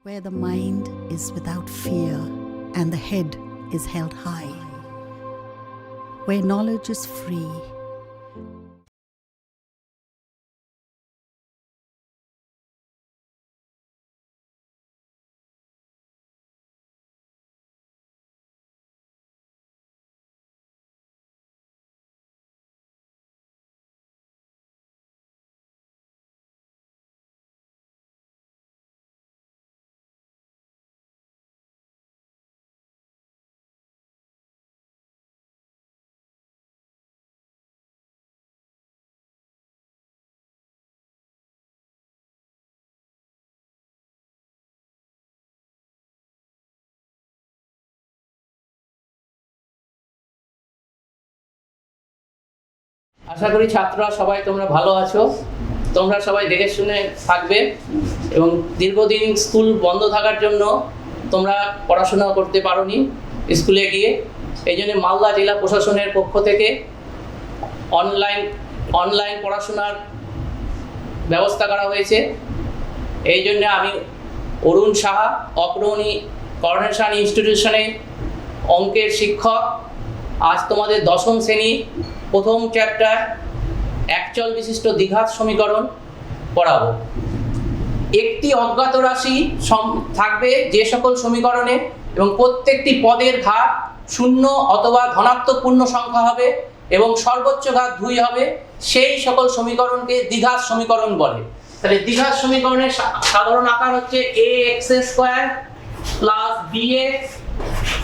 Where the mind is without fear and the head is held high, where knowledge is free. আশা করি ছাত্ররা সবাই তোমরা ভালো আছো। তোমরা সবাই দেখে শুনে থাকবে এবং দীর্ঘদিন স্কুল বন্ধ থাকার জন্য তোমরা পড়াশোনা করতে পারোনি স্কুলে গিয়ে। এই জন্য মালদা জেলা প্রশাসনের পক্ষ থেকে অনলাইন পড়াশোনার ব্যবস্থা করা হয়েছে। এই জন্য আমি অরুণ সাহা, অগ্রণী করোনেশন ইনস্টিটিউশনে অঙ্কের শিক্ষক, আজ তোমাদের দশম শ্রেণী প্রথম চ্যাপ্টার একচল বিশিষ্ট দ্বিঘাত সমীকরণ পড়াবো। একটি অজ্ঞাত রাশি থাকবে যে সকল সমীকরণে, এবং প্রত্যেকটি পদের ঘাত শূন্য অথবা ধনাত্মক পূর্ণ সংখ্যা হবে এবং সর্বোচ্চ ঘাত 2 হবে, সেই সকল সমীকরণকে দ্বিঘাত সমীকরণ বলে। তাহলে দ্বিঘাত সমীকরণের সাধারণ আকার হচ্ছে ax² plus bx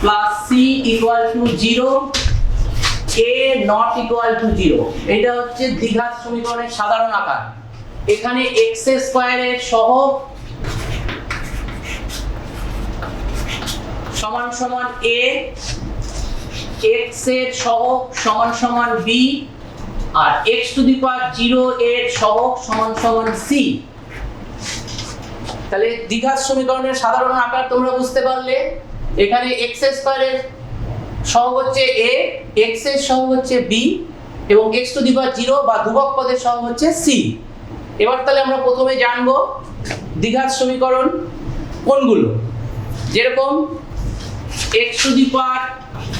plus c equal to 0, a not equal to 0। এটা হচ্ছে দ্বিঘাত সমীকরণের সাধারণ আকার। এখানে x² এর সহগ সমান সমান a, x এর সহগ সমান সমান b, আর x⁴ এর সহগ সমান সমান c। তাহলে দ্বিঘাত সমীকরণের সাধারণ আকার তোমরা বুঝতে পারলে। এখানে x² এর সহগ হচ্ছে a, x এর সহগ হচ্ছে b এবং x⁴ বা ধ্রুবক পদের সহগ হচ্ছে c। এবার তাহলে আমরা প্রথমে জানবো দ্বিঘাত সমীকরণ কোনগুলো। যেরকম x⁴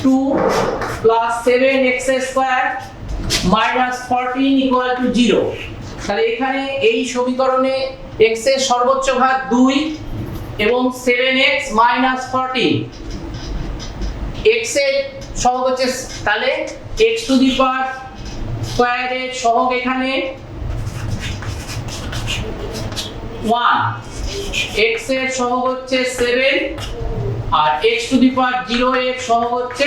2 plus 7x² minus 14 equal to 0। তাহলে এখানে এই সমীকরণে x এর সর্বোচ্চ ঘাত 2 এবং 7x মাইনাস 14, x এর সহগ হচ্ছে, তাহলে x² এর সহগ এখানে 1, x এর সহগ হচ্ছে 7 আর x⁴ এর সহগ হচ্ছে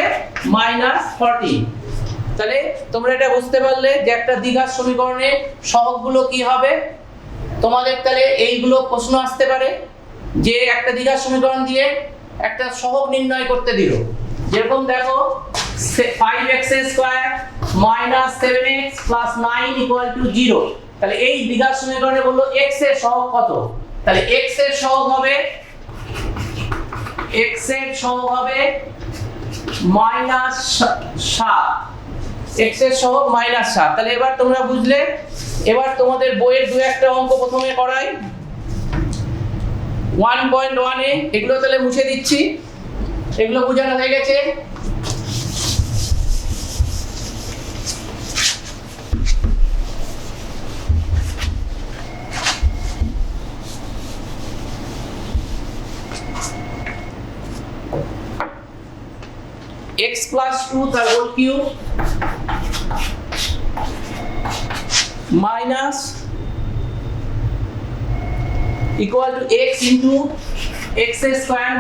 মাইনাস 14। তাহলে তোমরা এটা বুঝতে পারলে যে একটা দ্বিঘাত সমীকরণের সহগগুলো কি হবে। তোমাদের তাহলে এইগুলো প্রশ্ন আসতে পারে যে একটা দ্বিঘাত সমীকরণ দিয়ে একটা সহগ নির্ণয় করতে দিল। যেরকম দেখো 5x² minus 7x plus 9 equal to 0। তাহলে এই দ্বিঘাত সমীকরণে বললো x এর সহগ কত। তাহলে x এর সহগ হবে মাইনাস 7, x এর সহগ মাইনাস 7। তাহলে এবার তোমরা বুঝলে। এবার তোমাদের বইয়ের দু একটা অঙ্ক প্রথমে করাই। 1.1 এ এগুলো তাহলে মুছে দিচ্ছি, এগুলো বোঝানো হয়ে গেছে। x plus 2 তার whole cube minus equal to x into x²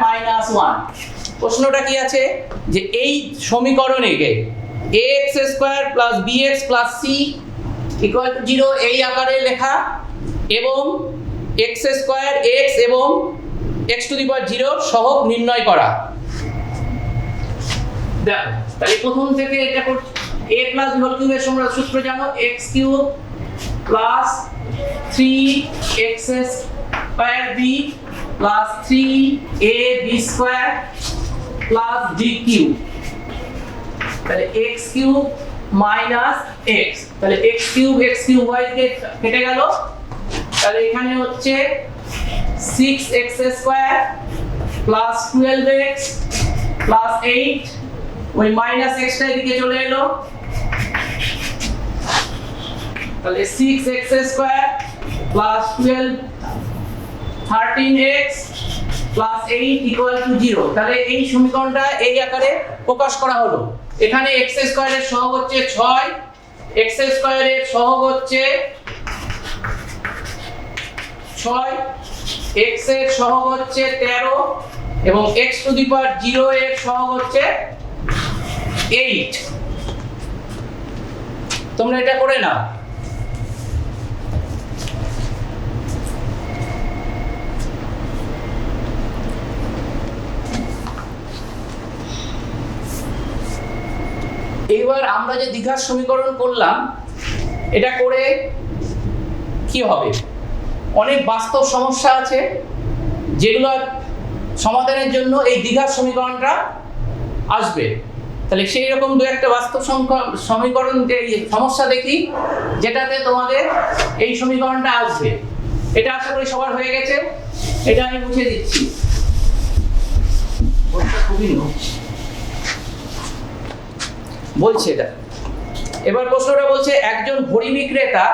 minus 1। প্রশ্নটা কি আছে যে এই সমীকরণে ax² plus bx plus c equal to 0 এই আকারে লেখা এবং x² x এবং x⁴ সহগ নির্ণয় করা। দেখো তাহলে প্রথম থেকে এটা করছি। a প্লাস b হোল কিউবের সূত্র জানো, x³ plus 3x² plus 3ab² plus d³ তাহলে x³ মাইনাস x। তাহলে x³ y কে কেটে গেল। তাহলে এখানে হচ্ছে 6x square plus 12x plus 8, ওই মাইনাস এক্সটা এদিকে চলে এলো, তাহলে 6x square plus 12 13x plus 8 equal to 0। তাহলে এই সমীকরণটা এই আকারে প্রকাশ করা হলো। এখানে x স্কয়ারের সহগ হচ্ছে 6, x স্কয়ারের সহগ হচ্ছে 6, x এর সহগ হচ্ছে 13 এবং x টু দি পাওয়ার 0 এর সহগ হচ্ছে 8। তোমরা এটা করে নাও। এইবার আমরা যে দ্বিঘাত সমীকরণ করলাম, এটা করে কি হবে? অনেক বাস্তব সমস্যা আছে যেগুলো সমাধানের জন্য এই দ্বিঘাত সমীকরণটা আসবে। তাহলে সেই রকম দু একটা বাস্তব সমীকরণ যে সমস্যা দেখি যেটাতে তোমাদের এই সমীকরণটা আসবে। এটা আশা করি সবার হয়ে গেছে, এটা আমি মুছে দিচ্ছি। বলছে এটা, এবার প্রশ্নটা বলছে একজন ঘড়ি বিক্রেতা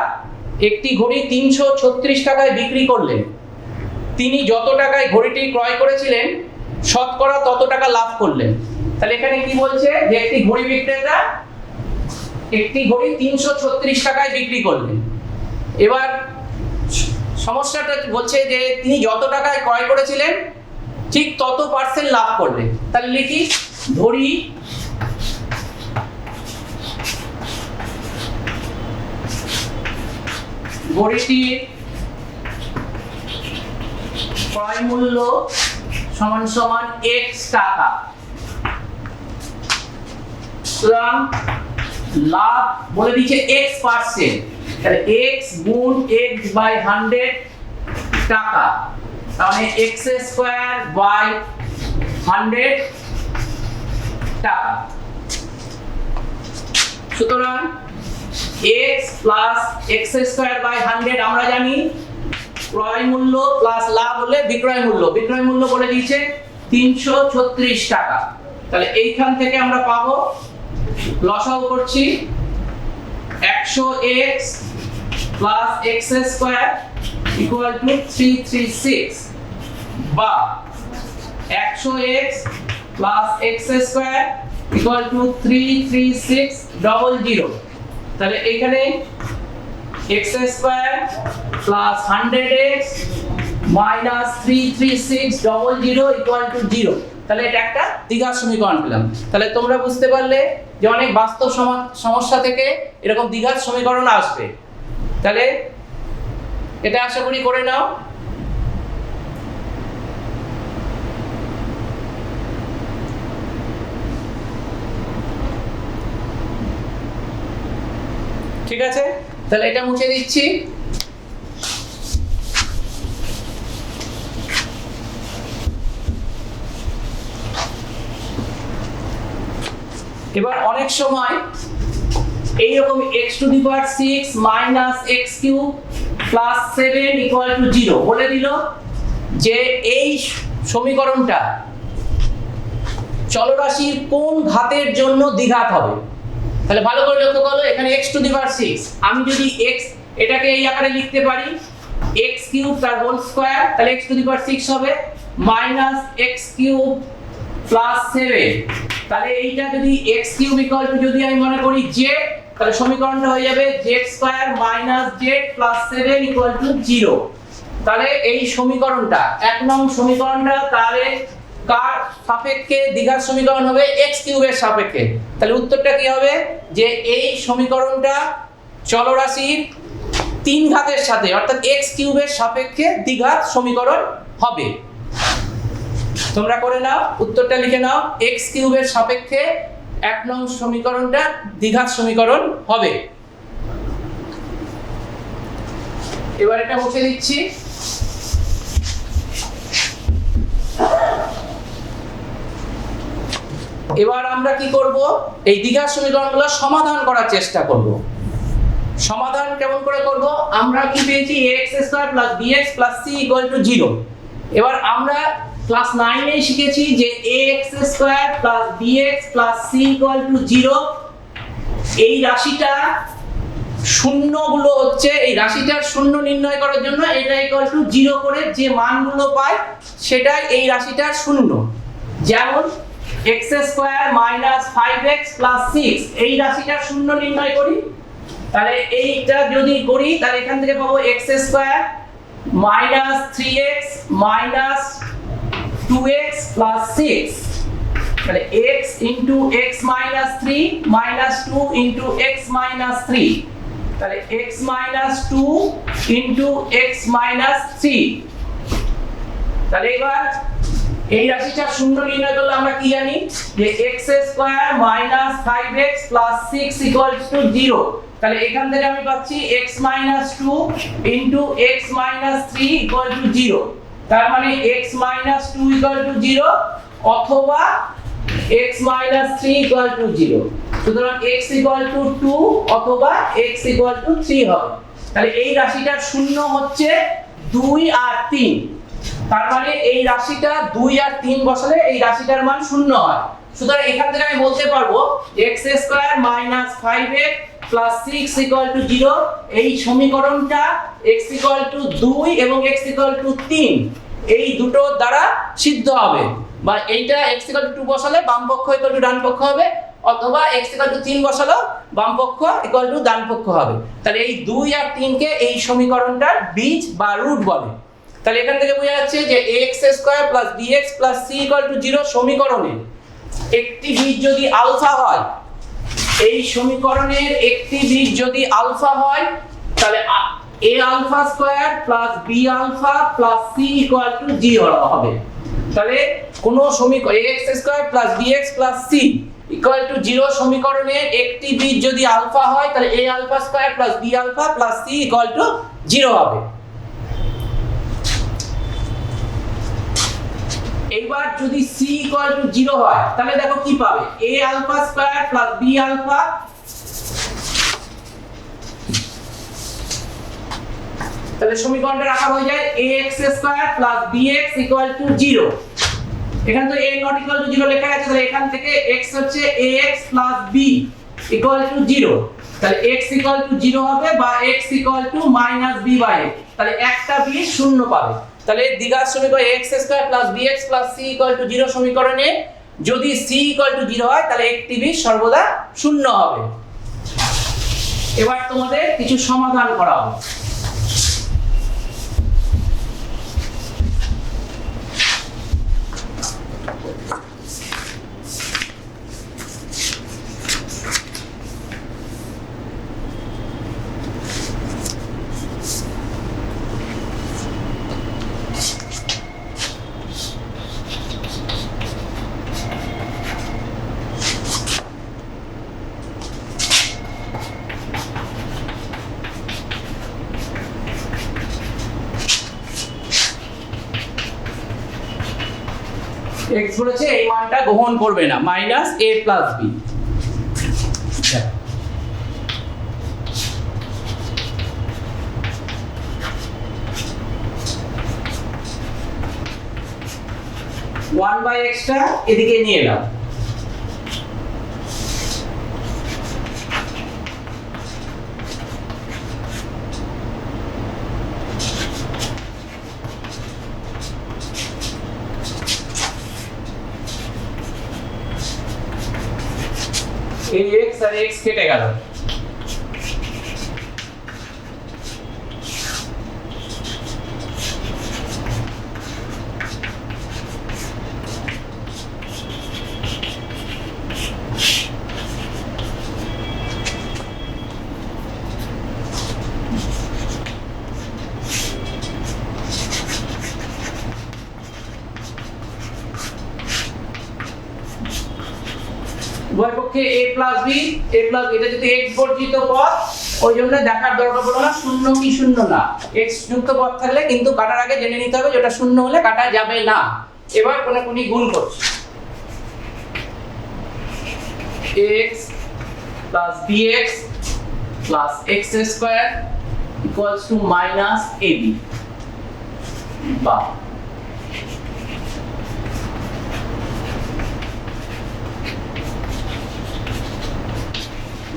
একটি ঘড়ি 336 টাকায় বিক্রি করলেন। তিনি যত টাকায় ঘড়িটি ক্রয় করেছিলেন শতকরা তত টাকা লাভ করলেন। তাহলে এখানে কি বলছে যে একটি ঘড়ি বিক্রেতা একটি ঘড়ি 336 টাকায় বিক্রি করলেন। এবার সমস্যাটা বলছে যে তিনি যত টাকায় ক্রয় করেছিলেন ঠিক তত পার্সেন্ট লাভ করলেন। তাহলে লিখি ঘড়িটির ক্রয় মূল্য সমান সমান x টাকা, সুতরাং লাভ বলে দিচ্ছে x%, তাহলে x গুণ x বাই 100 টাকা, তাহলে x স্কয়ার বাই 100 টাকা। সুতরাং x plus x square by 100 আমরা জানি ক্রয় মূল্য প্লাস লাভ হলে বিক্রয় মূল্য, বিক্রয় মূল্য বলে দিয়েছে 336 টাকা। তাহলে এইখান থেকে আমরা পাবো, লসাগু করছি, 100x plus x square equal two 336 বা 100x plus x square equal two 33600। তাহলে এখানে x square plus 100x minus 33600 equal to 0। তাহলে এটা একটা দ্বিঘাত সমীকরণ পেলাম। তাহলে তোমরা বুঝতে পারলে যে অনেক বাস্তব সমস্যা থেকে এরকম দ্বিঘাত সমীকরণ আসবে। তাহলে এটা আশা করি করে নাও। ঠিক আছে, তাহলে এটা মুছে দিচ্ছি। এবার অনেক সময় এইরকম x to the power 6 minus x cube plus 7 equal to 0 বলে দিল যে এই সমীকরণটা চলরাশির কোন ঘাতের জন্য দ্বিঘাত হবে। তাহলে ভালো করে লক্ষ্য করো, এখানে x টু দি পাওয়ার 6, আমি যদি x এটাকে এই আকারে লিখতে পারি x কিউব তার হোল স্কয়ার, তাহলে x টু দি পাওয়ার 6 হবে মাইনাস x কিউব প্লাস 7। তাহলে এইটা যদি x কিউব ইকুয়াল টু যদি আমি মনে করি z, তাহলে সমীকরণটা হয়ে যাবে z square minus z plus 7 equal to 0। তাহলে এই সমীকরণটা 1 নং সমীকরণটা তাহলে কার সাপেক্ষে দ্বিঘাত সমীকরণ হবে? x কিউবের সাপেক্ষে। তাহলে উত্তরটা কি হবে যে এই সমীকরণটা চলরাশির 3 ঘাতের সাথে অর্থাৎ x কিউবের সাপেক্ষে দ্বিঘাত সমীকরণ হবে। তোমরা করে নাও, উত্তরটা লিখে নাও, x কিউবের সাপেক্ষে 1 নং সমীকরণটা দ্বিঘাত সমীকরণ হবে। এবার এটা মুছে দিচ্ছি। এবার আমরা কি করব? এই দ্বিঘাত সমীকরণগুলো সমাধান করার চেষ্টা করব। সমাধান কেমন করে করব? আমরা কি পেয়েছি? x² + bx + c = 0। এবার আমরা ক্লাস 9 এ শিখেছি যে ax² + bx + c = 0। এই রাশিটা শূন্যগুলো হচ্ছে, এই রাশিটার শূন্য নির্ণয় করার জন্য এটা = 0 করে যে মানগুলো পায় সেটাই এই রাশিটার শূন্য। যেমন x² - 5x + 6, এই রাশিটার শূন্য নির্ণয় করি, তাহলে এইটা যদি করি তাহলে এখান থেকে পাবো x² - 3x - 2x + 6, তাহলে x * x - 3 - 2 * x - 3, তাহলে x - 2 * x - 3। তাহলে এবার এই রাশিটার শূন্য নির্ণয় করলে আমরা কি জানি যে x² - 5x + 6 = 0। তাহলে এখান থেকে আমি পাচ্ছি x - 2 * x - 3 = 0। তার মানে x - 2 = 0 অথবা x - 3 = 0। সুতরাং x = 2 অথবা x = 3 হবে। তাহলে এই রাশিটার শূন্য হচ্ছে 2 আর 3। তার মানে এই রাশিটা 2 আর 3 বসালে এই রাশিটার মান শূন্য হয়। সুতরাং এখান থেকে আমি বলতে পারবো x² - 5x + 6 = 0। এই সমীকরণটা x = 2 এবং x = 3 এই দুটো দ্বারা সিদ্ধ হবে, বা এইটা x = 2 বসালে বাম পক্ষ = ডান পক্ষ হবে, অথবা x = 3 বসালেও বাম পক্ষ = ডান পক্ষ হবে। তাহলে এই 2 আর 3 কে এই সমীকরণটার বীজ বা রুট বলে। তাহলে এখান থেকে বোঝা যাচ্ছে যে ax² + bx + c = 0 সমীকরণে একটি বীজ যদি আলফা হয়, এই সমীকরণের একটি বীজ যদি আলফা হয় তাহলে a♁² + b♁ + c = 0 হবে। তাহলে কোন সমীকরণ ax² + bx + c = 0 সমীকরণে একটি বীজ যদি আলফা হয় তাহলে a♁² + b♁ + c = 0 হবে। এবার যদি c = 0 হয় তাহলে দেখো কি পাবে, a♁² + b♁ তাহলে সমীকরণটা রাখা হয়ে যায় ax² + bx = 0। এখানে তো a ≠ 0 লেখা আছে, তাহলে এখান থেকে x হচ্ছে ax + b = 0। তাহলে x = 0 হবে বা x = -b/a, তাহলে একটা বি শূন্য পাবে। তাহলে দ্বিঘাত সমীকরণ ax² + bx + c = 0 সমীকরণে যদি c = 0 হয় তাহলে একটি বি সর্বদা শূন্য হবে। এবার তোমাদের কিছু সমাধান করা হবে। x বলেছে এই মানটা গ্রহণ করবে না, -a + b। ওয়ান বাই এক্সটা এদিকে নিয়ে এলাম, এই x আর x কেটে গেল। উভয় পক্ষে a + b, এটা যদি x বর্জিত পদ, ওই জন্য দেখার দরকার পড়লো না শূন্য কি শূন্য না। x যুক্ত পদ থাকলে কিন্তু কাটার আগে জেনে নিতে হবে যেটা শূন্য হলে কাটা যাবে না। এবার কোনি গুণ করছি, x + bx + x² = -ab, বা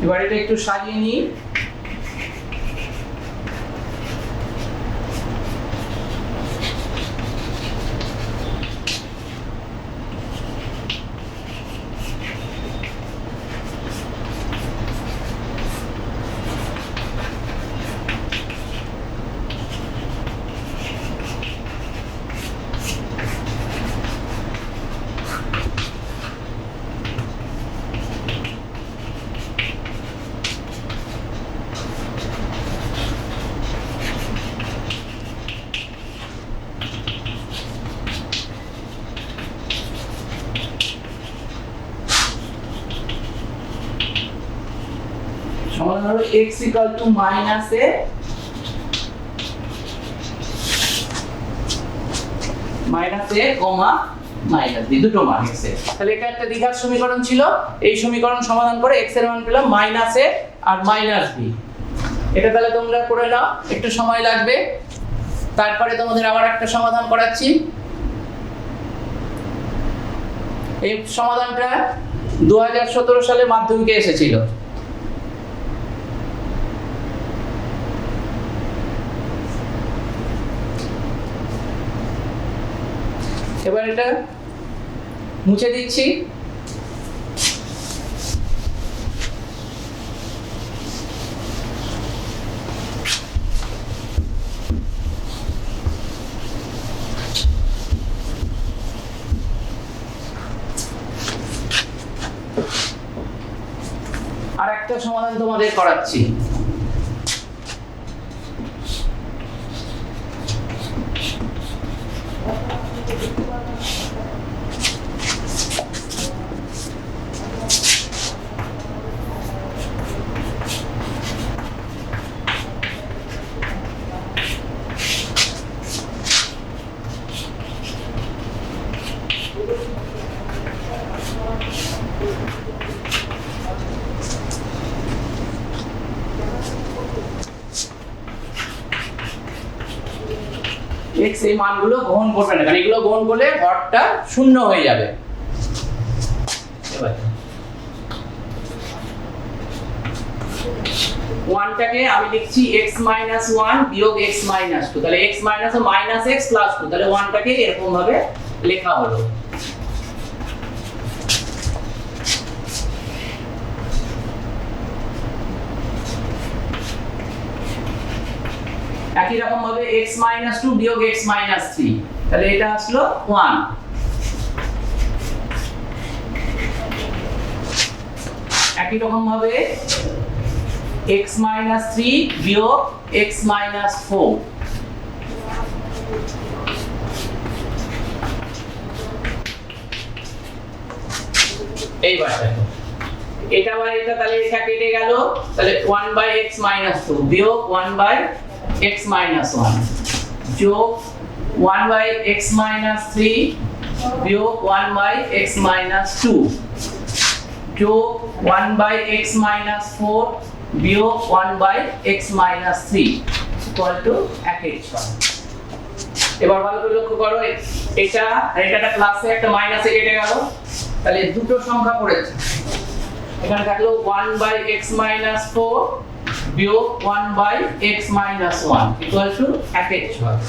এবার এটা একটু সাজিয়ে নিই। সমাধান হলো x equal to minus a comma minus b, দুটো মান x এর। তাহলে এটা একটা দ্বিঘাত সমীকরণ ছিল। এই সমীকরণ সমাধান করে x এর মান পেলাম মাইনাস a আর মাইনাস b। এটা তাহলে তোমরা করে নাও, একটু সময় লাগবে। তারপরে তোমাদের আবার একটা সমাধান করাচ্ছি। এই সমাধানটা 2017 সালে মাধ্যমিকে এসেছিল। এবার এটা মুছে দিচ্ছি। আর একটা সমাধান তোমাদের করাচ্ছি। x এই মানগুলো গ্রহণ করবে না, কারণ এগুলো গ্রহণ করলে হরটা শূন্য হয়ে যাবে। এবার 1টাকে আমি লিখছি x মাইনাস 1 বিয়োগ x মাইনাস 2, তাহলে x minus minus x plus 2, তাহলে 1টাকে এরকম ভাবে লেখা হলো। একই রকম ভাবে x মাইনাস 2 বিয়োগ x মাইনাস 3, তাহলে এটা আসলো 1। একই রকম ভাবে x মাইনাস 3 বিয়োগ x মাইনাস 4, এইবার দেখো এটা আবার এটা, তাহলে এটা কেটে গেল, তাহলে 1 বাই x মাইনাস 2 বিয়োগ 1 বাই x minus 1 যোগ 1 by x minus 3 বিয়োগ 1 by x minus 2 যোগ 1 by x minus 4 বিয়োগ 1 by x minus 3 equal to 1/6। এবার ভালো করে লক্ষ্য করো, এটা আর এটা প্লাসে একটা মাইনাসে কেটে গেল, তাহলে দুটো সংখ্যা পড়েছে। এখানে থাকলো 1 by x minus 4 বিয়োগ 1 by x minus 1 equal to 1/6।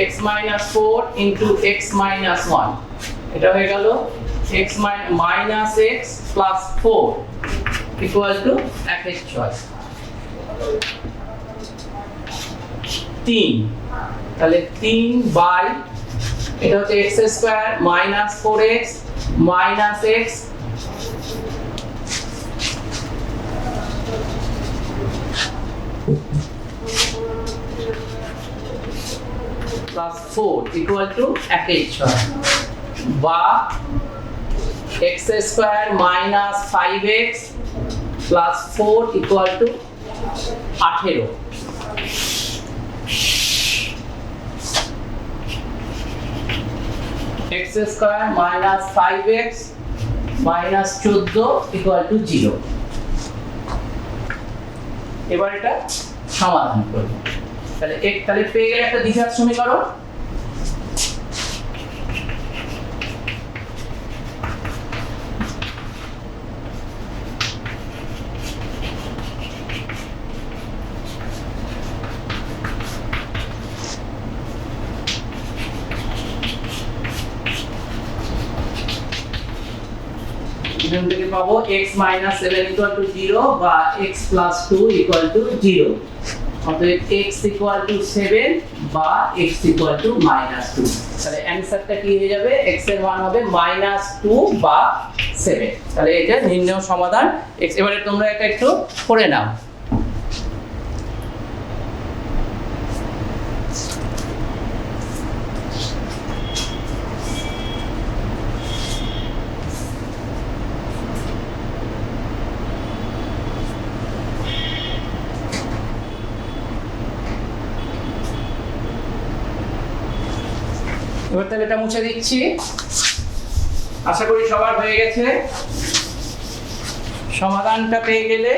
x minus 4 into x minus 1, এটা হয়ে গেল x minus x plus 4 equal to 1/6। 3, তাহলে 3 বাই এটা হচ্ছে x square minus 4x minus x plus 4 equal to 1/6, বা x square minus 5x plus 4 equal to 18। x square minus 5x minus 14 equal to 0। এবার এটা সমাধান করব। তাহলে পেয়ে গেলে একটা দ্বিঘাত সমীকরণ। এখান থেকে পাবো x minus 7 equal to 0 বা x plus 2 equal to 0। অতএব x equal to 7 বা x equal to minus 2। তাহলে অ্যানসারটা কি হয়ে যাবে? x এর মান হবে minus 2 বা 7। তাহলে এটা নির্ণয় সমাধান x। এবারে তোমরা এটা একটু করে নাও। এবার তাহলে এটা মুছে দিচ্ছি। আশা করি সবার হয়ে গেছে। সমাধানটা পেয়ে গেলে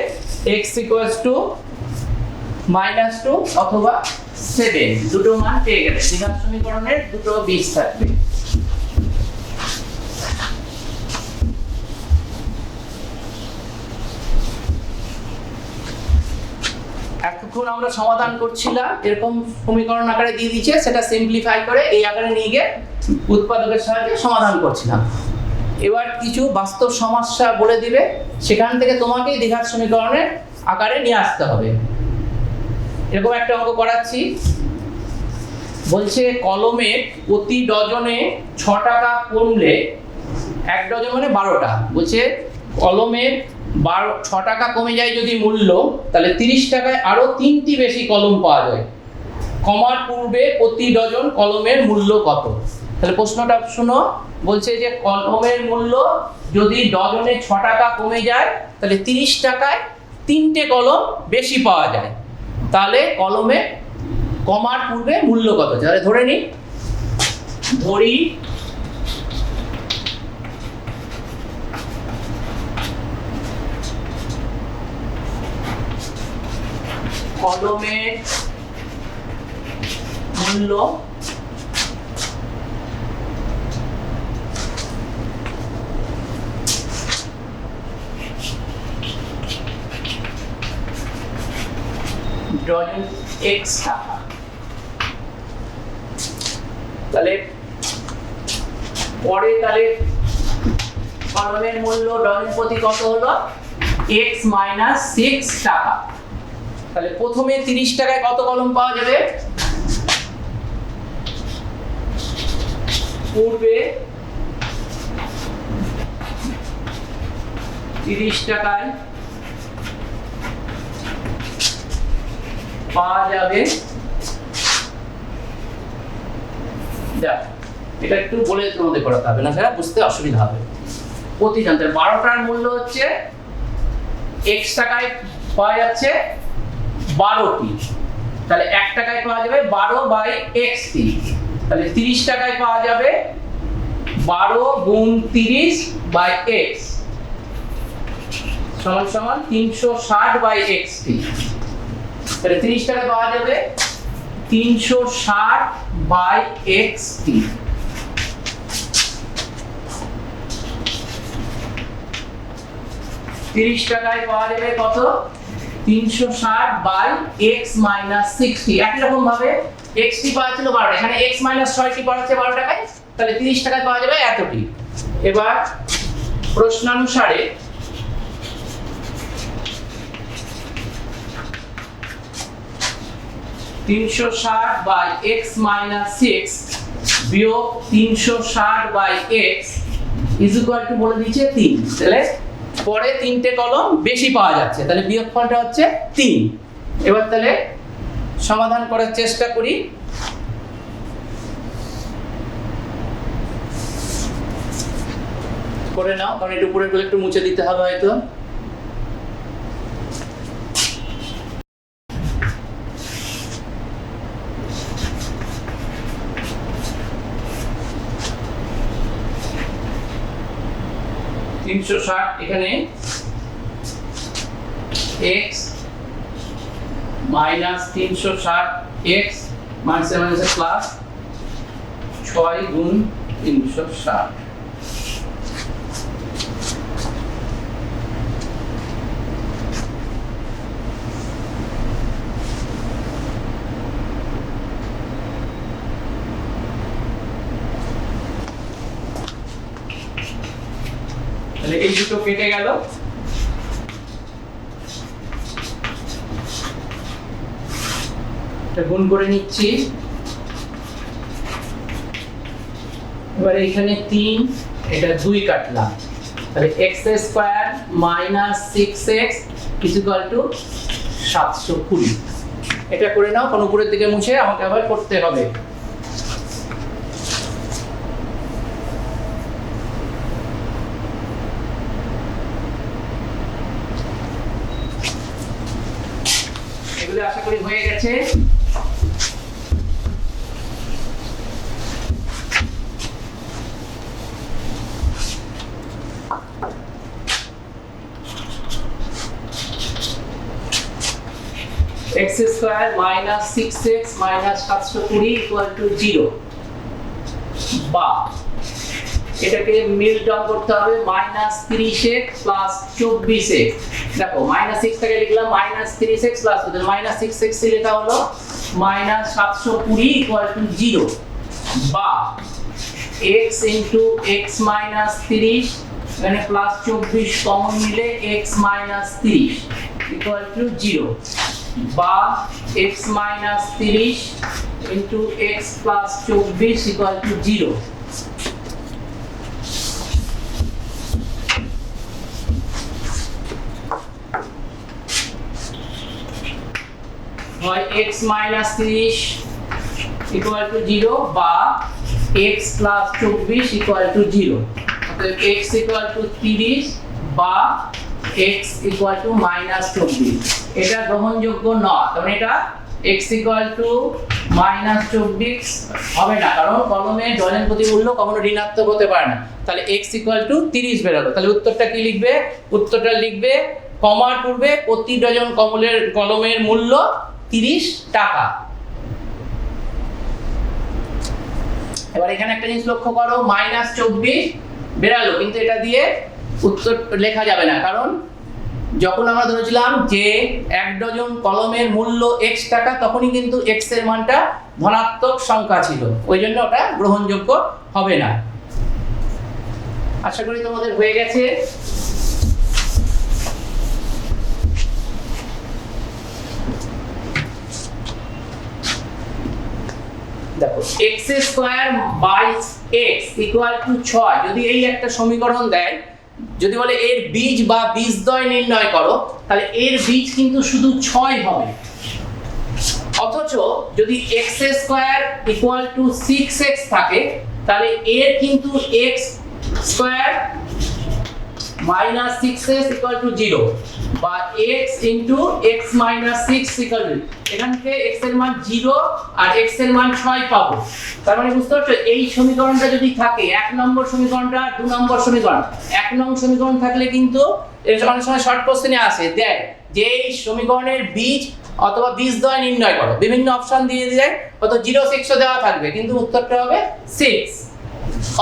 x equals to minus 2 অথবা 7 দুটো মান পেয়ে গেলে দ্বিঘাত সমীকরণের দুটো বীজ থাকবে। এতক্ষণ আমরা সমাধান করছিলাম, এরকম সমীকরণ আকারে দিয়ে দিচ্ছে, সেটা সিম্পলিফাই করে এই আকারে নিয়ে গিয়ে উৎপাদকের সাহায্যে সমাধান করছিলাম। এবার কিছু বাস্তব সমস্যা বলে দিবে, সেখান থেকে তোমাকেই দ্বিঘাত সমীকরণের আকারে নিয়ে আসতে হবে। এরকম একটা অঙ্ক করাচ্ছি। বলছে কলমের প্রতি ডজনে 6 টাকা কমলে, 1 ডজন মানে 12টা, বলছে কলমের 6 টাকা কমে যায় যদি মূল্য, তাহলে 30 টাকায় আরো 3টি বেশি কলম পাওয়া যায়। কমার পূর্বে প্রতি ডজন কলমের মূল্য কত? তাহলে প্রশ্নটা শুনো। বলছে যে কলমের মূল্য যদি ডজনে 6 টাকা কমে যায়, তাহলে 30 টাকায় 3টে কলম বেশি পাওয়া যায়। তাহলে কলমে কমার পূর্বে মূল্য কত? তাহলে ধরে নিই, ধরি কলমের মূল্য ডজন x টাকা। তাহলে পরে তাহলে কলমের মূল্য ডজন প্রতি কত হলো? x minus 6 টাকা। তাহলে প্রথমে 30 টাকায় কত কলম পাওয়া যাবে? পূর্বে 30 টাকায় পাওয়া যাবে, এটা একটু বলে তোমাদের করাতে হবে, না সেটা বুঝতে অসুবিধা হবে। প্রতি জানতে 12টার মূল্য হচ্ছে x টাকায় পাওয়া যাচ্ছে 12টি, তাহলে 1 টাকায় পাওয়া যাবে 12/x3। তাহলে 30 টাকায় পাওয়া যাবে 12 গুণ 30/x সমান সমান 360/x3। তাহলে 30 টাকায় পাওয়া যাবে 360/x3। তিরিশ টাকায় পাওয়া যাবে কত? 360/x minus 60। একই রকম ভাবে x3 পাওয়া ছিল 12, এখানে x minus 6টি পাওয়া যাচ্ছে 12 টাকায়, তাহলে 30 টাকায় পাওয়া যাবে এতটি। এবার প্রশ্নানুসারে (360/x minus 6 বিয়োগ 360/x is equal to বলে দিয়েছে 3। তাহলে পরে 3টে কলম বেশি পাওয়া যাচ্ছে, তাহলে বিয়োগফলটা হচ্ছে 3। এবার তাহলে সমাধান করার চেষ্টা করি। করে নাও, কারণ একটু উপরের গুলো একটু মুছে দিতে হবে হয়তো। এখানে x minus 360x minus plus 6 গুণ 360। তাহলে এই দুটো কেটে গেল। এটা গুণ করে নিচ্ছি। এবারে এখানে 3, এটা 2 কাটলাম, তাহলে x² minus 6x equal to 720। এটা করে নাও, কোন উপরের দিকে মুছে আমাকে আবার করতে হবে। এগুলো আশা করি হয়ে গেছে। x² minus 6x minus 720 equal to 0, বা এটাকে মিল ডাউন করতে হবে মাইনাস 30x প্লাস 24x। দেখো মাইনাস 6 থেকে লিখলাম minus 30x plus minus 6x লেখা হলো মাইনাস 720 ইকুয়াল টু 0, বা x ইনটু x মাইনাস 30, এখানে প্লাস 24 কমন নিলে x মাইনাস 30 ইকুয়াল টু 0, বা x minus 30 into x plus 24 equal to 0। হয় x মাইনাস 30 ইকুয়াল টু 0, বা x প্লাস 24 ইকুয়াল টু 0। অতএব x equal to 30 বা x equal to minus 24। এটা গ্রহণযোগ্য নয়, কারণ এটা x ইকুয়াল টু মাইনাস 24 হবে না, কারণ কলমে ডজেন প্রতি মূল্য কখনো ঋণাত্মক হতে পারে না। তাহলে x ইকুয়াল টু 30 বেরোলো। তাহলে উত্তরটা কি লিখবে? উত্তরটা লিখবে কমার পূর্বে প্রতি ডজন কলমের মূল্য 30 টাকা। এবার এখানে একটা জিনিস লক্ষ্য করো, মাইনাস 24 বেরালো, কিন্তু এটা দিয়ে উত্তর লেখা যাবে না, কারণ যখন আমরা ধরেছিলাম যে 1 ডজন কলমের মূল্য x টাকা, তখনই কিন্তু x এর মানটা ধনাত্মক সংখ্যা ছিল, ওই জন্য ওটা গ্রহণযোগ্য হবে না। আশা করি তোমাদের হয়ে গেছে। দেখো x² by x equal to 6, যদি এই একটা সমীকরণ দেয়, যদি বলে এর বীজ বা বীজদ্বয় নির্ণয় করো, তাহলে এর বীজ কিন্তু শুধু 6 হবে। অথচ যদি x² ইকুয়াল টু 6x থাকে, তাহলে এর কিন্তু x² minus 6x equal to 0, বা x into x minus 6 equal two, এখান থেকে x এর মান 0 আর x এর মান 6 পাবো। তার মানে বুঝতে পারছো, এই সমীকরণটা যদি থাকে, 1 নম্বর সমীকরণটা, 2 নম্বর সমীকরণ, 1 নং সমীকরণ থাকলে কিন্তু অনেক সময় শর্ট কোশ্চেনে আসে, দেয় যে এই সমীকরণের বীজ অথবা বীজদ্বয় নির্ণয় করো, বিভিন্ন অপশন দিয়ে দেয়, হয়তো 0 6 দেওয়া থাকবে, কিন্তু উত্তরটা হবে 6।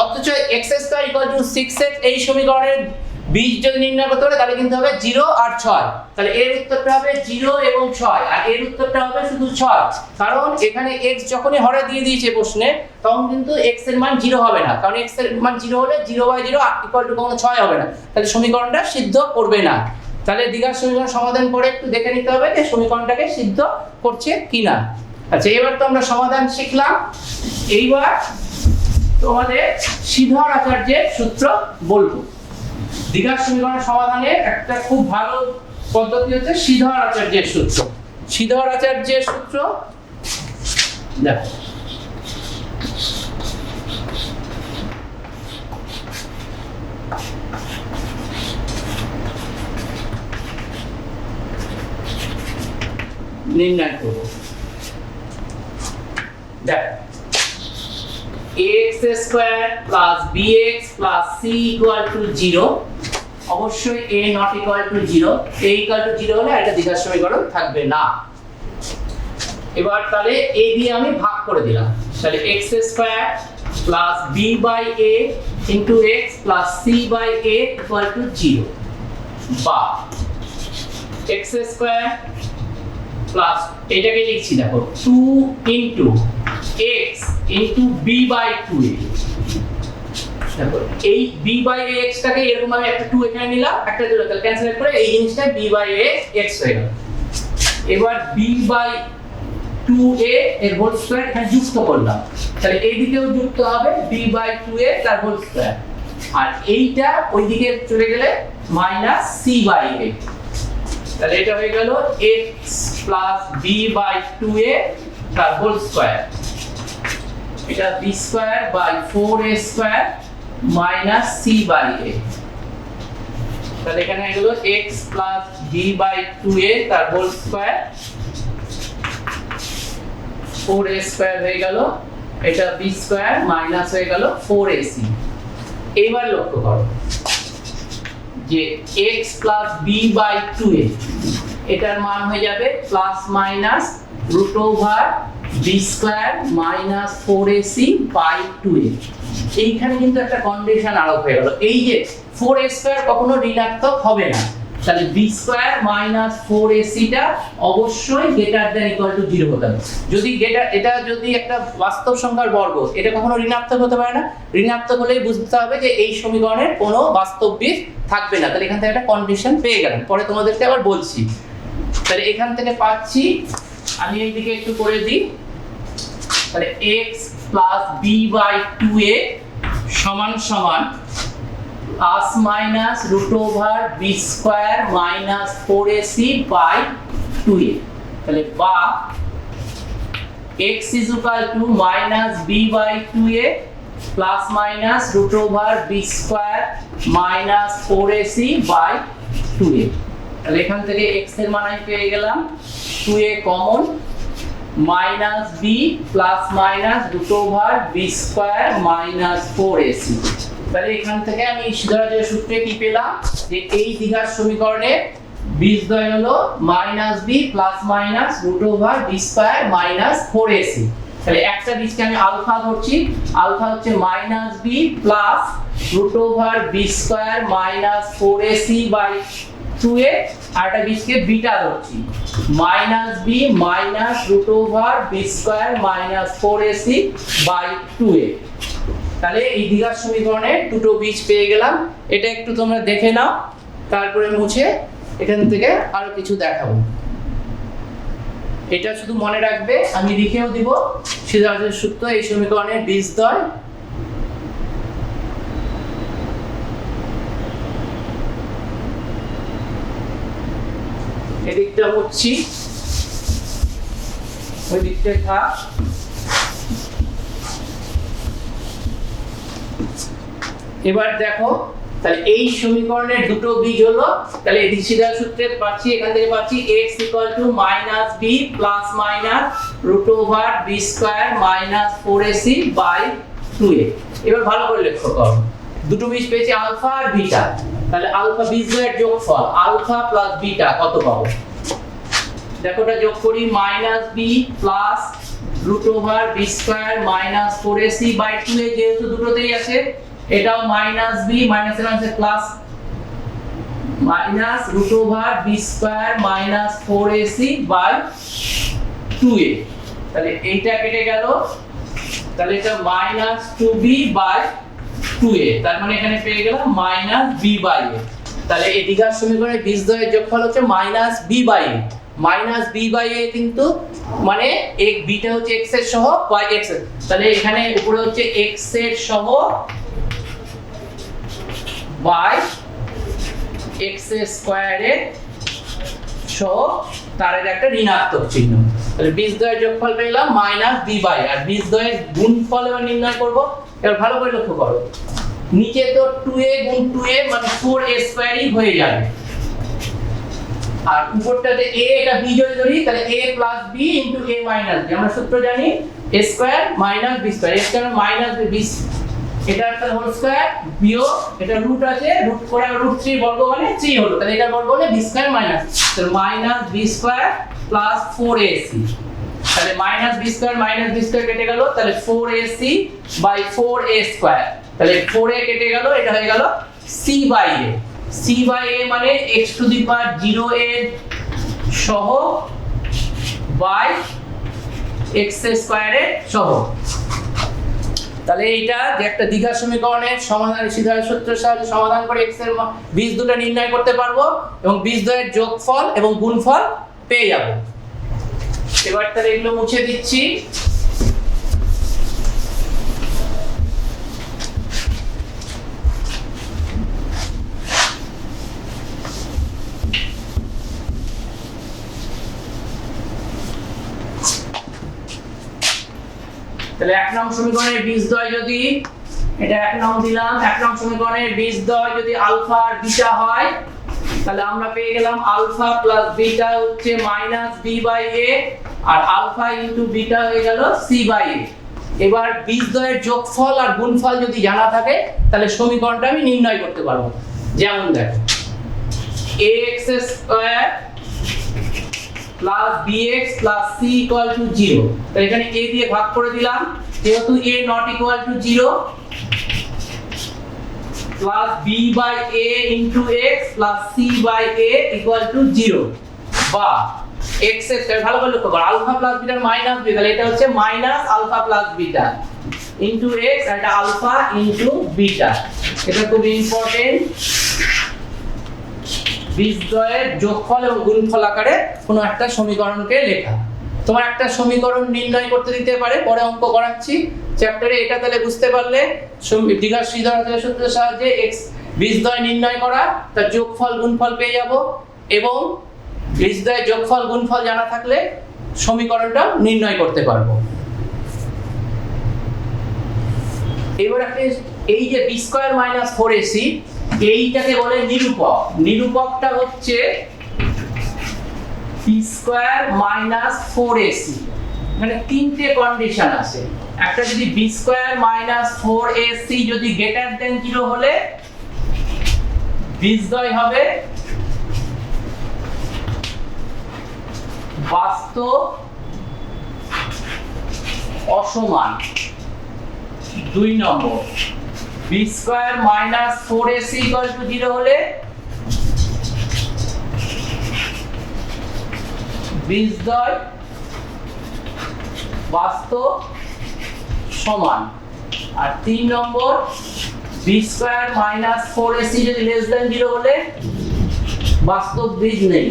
অথচ x² ইকুয়াল টু 6x, এই সমীকরণের বীজ যদি নির্ণয় করতে পারে, তাহলে কিন্তু হবে 0 আর 6। তাহলে এর উত্তরটা হবে 0 এবং 6, আর এর উত্তরটা হবে শুধু 6, কারণ এখানে x যখনই হরে দিয়ে দিয়েছে প্রশ্নে, তখন কিন্তু x এর মান 0 হবে না, কারণ x এর মান 0 হলে 0/0 ইকুয়াল টু কোনো 6 হবে না, তাহলে সমীকরণটা সিদ্ধ করবে না। তাহলে দ্বিঘাত সমীকরণ সমাধান করে একটু দেখে নিতে হবে যে সমীকরণটাকে সিদ্ধ করছে কিনা। আচ্ছা, এবার তো আমরা সমাধান শিখলাম, এইবার তোমাদের শ্রীধর আচার্যের সূত্র বলবো। দ্বিঘাত সমীকরণ সমাধানের একটা খুব ভালো পদ্ধতি হচ্ছে শ্রীধর আচার্যের সূত্র। শ্রীধর আচার্যের সূত্র দেখো, নির্ণয় করব। দেখো ax² plus bx plus c equal to 0, অবশ্যই a not equal to 0, a equal to 0 হলে এটা দ্বিঘাত সমীকরণ থাকবে না। এবার তাহলে a দিয়ে আমি ভাগ করে দিলাম, তাহলে x² plus b by a into x plus c by a equal to 0, বা x² প্লাস এটাকে লিখছি, দেখো 2 into x into b by 2a দেখো এই b বাই x টাকে এরকম ভাবে একটা 2 এখানে নিলাম, একটা 0, তাহলে ক্যান্সেল করে এই জিনিসটা b বাই x হয়ে গেল। এবার b বাই 2a এর হোল স্কয়ার এখানে যুক্ত করলাম, তাহলে এইদিকেও যুক্ত হবে b বাই 2a তার হোল স্কয়ার, আর এইটা ওইদিকে চলে গেলে মাইনাস c বাই a, তাহলে এটা হয়ে গেল x plus b by 2a তার হোল স্কয়ার, এটা b square by 4a square minus c by a, তাহলে এখানে হয়ে গেল x plus b by 2a তার হোল স্কয়ার 4a স্কয়ার হয়ে গেল, এটা b স্কয়ার মাইনাস হয়ে গেল 4ac। এইবার লক্ষ্য করো যে x plus b by 2a এটার মান হয়ে যাবে plus minus root over b square minus 4ac by 2a। এইখানে কিন্তু একটা কন্ডিশন আরোপ হয়ে গেল, এই যে 4a স্কয়ার কখনো ঋণাত্মক হবে না, তাহলে b স্কয়ার মাইনাস 4ac টা অবশ্যই গ্রেটার দ্যান ইকুয়াল টু 0 হতে হবে। যদি এটা যদি একটা বাস্তব সংখ্যার বর্গ, এটা কখনো ঋণাত্মক হতে পারে না, ঋণাত্মক হলেই বুঝতে হবে যে এই সমীকরণের কোনো বাস্তব বীজ থাকবে না, তাহলে এখান থেকে একটা কন্ডিশন পেয়ে গেলাম, পরে তোমাদেরকে আবার বলছি। তাহলে এখান থেকে পাচ্ছি, আমি এইদিকে একটু করে দিই, তাহলে x plus b by 2a সমান সমান plus minus root over b square minus 4ac by 2a, তাহলে বা x is equal to minus b by 2a plus minus root over b square minus 4ac by 2a, তাহলে এখান থেকে x এর মান আমি পেয়ে গেলাম 2a common minus b plus minus root over b square minus 4ac, তাহলে এখান থেকে আমি ইসরাজের সূত্রে কি পেলাম যে এই দ্বিঘাত সমীকরণে বীজদ্বয় হলো minus b plus minus root over b square minus 4ac, তাহলে একটা বীজকে আমি আলফা ধরছি, আলফা হচ্ছে minus b plus root over b square minus 4ac by 2a, আর একটা বীজকে বিটা ধরছি minus b minus root over b square minus 4ac by 2a। তাহলে এই দ্বিঘাত সমীকরণে দুটো বীজ পেয়ে গেলাম, এটা একটু তোমরা দেখে নাও, তারপরে মুছে এখান থেকে আরো কিছু দেখাবো। এটা শুধু মনে রাখবে, আমি লিখেও দিব সিদ্ধান্তের সূত্র এই সমীকরণের বীজদ্বয় এদিকটা মুছছি, ওই দিকটা থাক। এবার দেখো, তাহলে এই সমীকরণের দুটো বীজ হলো, তাহলে এই সিদ্ধান্ত সূত্রে পাচ্ছি, এখান থেকে পাচ্ছি x minus b plus minus root over b square minus 4ac by 2a। এবার ভালো করে লক্ষ্য করো, দুটো বীজ পেয়েছি আলফা আর বিটা, তাহলে আলফা বীজদ্বয়ের যোগফল আলফা প্লাস বিটা কত পাবো, দেখো এটা যোগ করি minus b plus root over b square minus 4ac by 2a, যেহেতু দুটোতেই আছে এটাও মাইনাস b মাইনাস এর মানে plus minus root over b square minus 4ac by 2a, তাহলে এইটা কেটে গেল, তাহলে এটা মাইনাস 2b বাই 2a, তার মানে এখানে পেয়ে গেলাম মাইনাস b বাই a, তাহলে এই দ্বিঘাত সমীকরণের বীজদ্বয়ের যোগফল হচ্ছে minus b by a, minus b by a কিন্তু মানে এক বিটা হচ্ছে x এর সহগ y x এর, তাহলে এখানে উপরে হচ্ছে x এর সহগ বাই x স্কয়ারের সহগ, তার একটা ঋণাত্মক চিহ্ন, তাহলে বীজদ্বয়ের যোগফল পেলাম মাইনাস b বাই, আর বীজদ্বয়ের গুণফল এবার নির্ণয় করব। এবার ভালো করে লক্ষ্য করো, নিচে তো 2a গুণ 2a মানে 4a স্কয়ারই হয়ে যাবে, আর উপরটাতে a এটা b যদি ধরি তাহলে a plus b into a minus b, আমরা সূত্র জানি a square minus b square, a square minus b, এটা একটা হোল স্কয়ার বিয়োগ এটা রুট আছে, রুট করে রুট 3 বর্গ মানে 3 হলো, তাহলে এটা বর্গ হলে b স্কয়ার মাইনাস, তাহলে minus b square plus 4ac, তাহলে minus b square minus b square কেটে গেল, তাহলে 4ac বাই 4a স্কয়ার, তাহলে 4a কেটে গেল, এটা হয়ে গেল c by a, c by a মানে x টু দি পাওয়ার 0 এর সহগ বাই x স্কয়ারের সহগ, তাহলে এইটা যে একটা দ্বিঘাত সমীকরণের সমাধান সিদ্ধান্ত সূত্রের সাহায্যে সমাধান করে x এর বীজ দুটো নির্ণয় করতে পারবো এবং বীজদ্বয়ের যোগফল এবং গুণফল পেয়ে যাব। এবার তাহলে এগুলো মুছে দিচ্ছি। তাহলে 1 নং সমীকরণের বীজদ্বয় যদি এটা 1 নং দিলাম, 1 নং সমীকরণের বীজদ্বয় যদি আলফা আর বিটা হয় তাহলে আমরা পেয়ে গেলাম আলফা প্লাস বিটা হচ্ছে -b/a আর আলফা ইনটু বিটা হয়ে গেল c/a। এবার বীজদ্বয়ের যোগফল আর গুণফল যদি জানা থাকে তাহলে সমীকরণটা আমি নির্ণয় করতে পারবো। যেমন দেখো ax² plus bx plus c equal to 0। তো এখানে a দিয়ে ভাগ করে দিলাম, যেহেতু a not equal to 0 plus b/a into x plus c/a equal to 0 বা x এর ভালো করে লক্ষ্য করো আলফা প্লাস বিটার মাইনাস b, তাহলে এটা হচ্ছে minus alpha plus beta into x আর এটা আলফা ইনটু বিটা। এটা খুব ইম্পর্টেন্ট, বীজদ্বয়ের যোগফল এবং গুণফল আকারে কোনো একটা সমীকরণকে লেখা। তোমার একটা সমীকরণ নির্ণয় করতে দিতে পারে, পরে অঙ্ক করাচ্ছি চ্যাপ্টারে। এটা তাহলে বুঝতে পারলে দ্বিঘাত সিদ্ধান্ত সূত্রের সাহায্যে x বীজদ্বয় নির্ণয় করা, তার যোগফল গুণফল পেয়ে যাব এবং বীজদ্বয়ের যোগফল গুণফল জানা থাকলে সমীকরণটা নির্ণয় করতে পারবো। এবার আপনি এই যে b² - 4ac এইটাকে বলে নিরূপক। নিরূপকটা হচ্ছে b² - 4ac। মানে তিনটে কন্ডিশন আছে। একটা যদি b² - 4ac যদি গ্রেটার দেন 0 হলে বীজদ্বয় হবে বাস্তব অসমান। 2 নম্বর b² - 4ac = 0 হলে বীজদ্বয় বাস্তব সমান। আর 3 নম্বর b² - 4ac যদি লেস দ্যান 0 হলে বাস্তব বীজ নেই।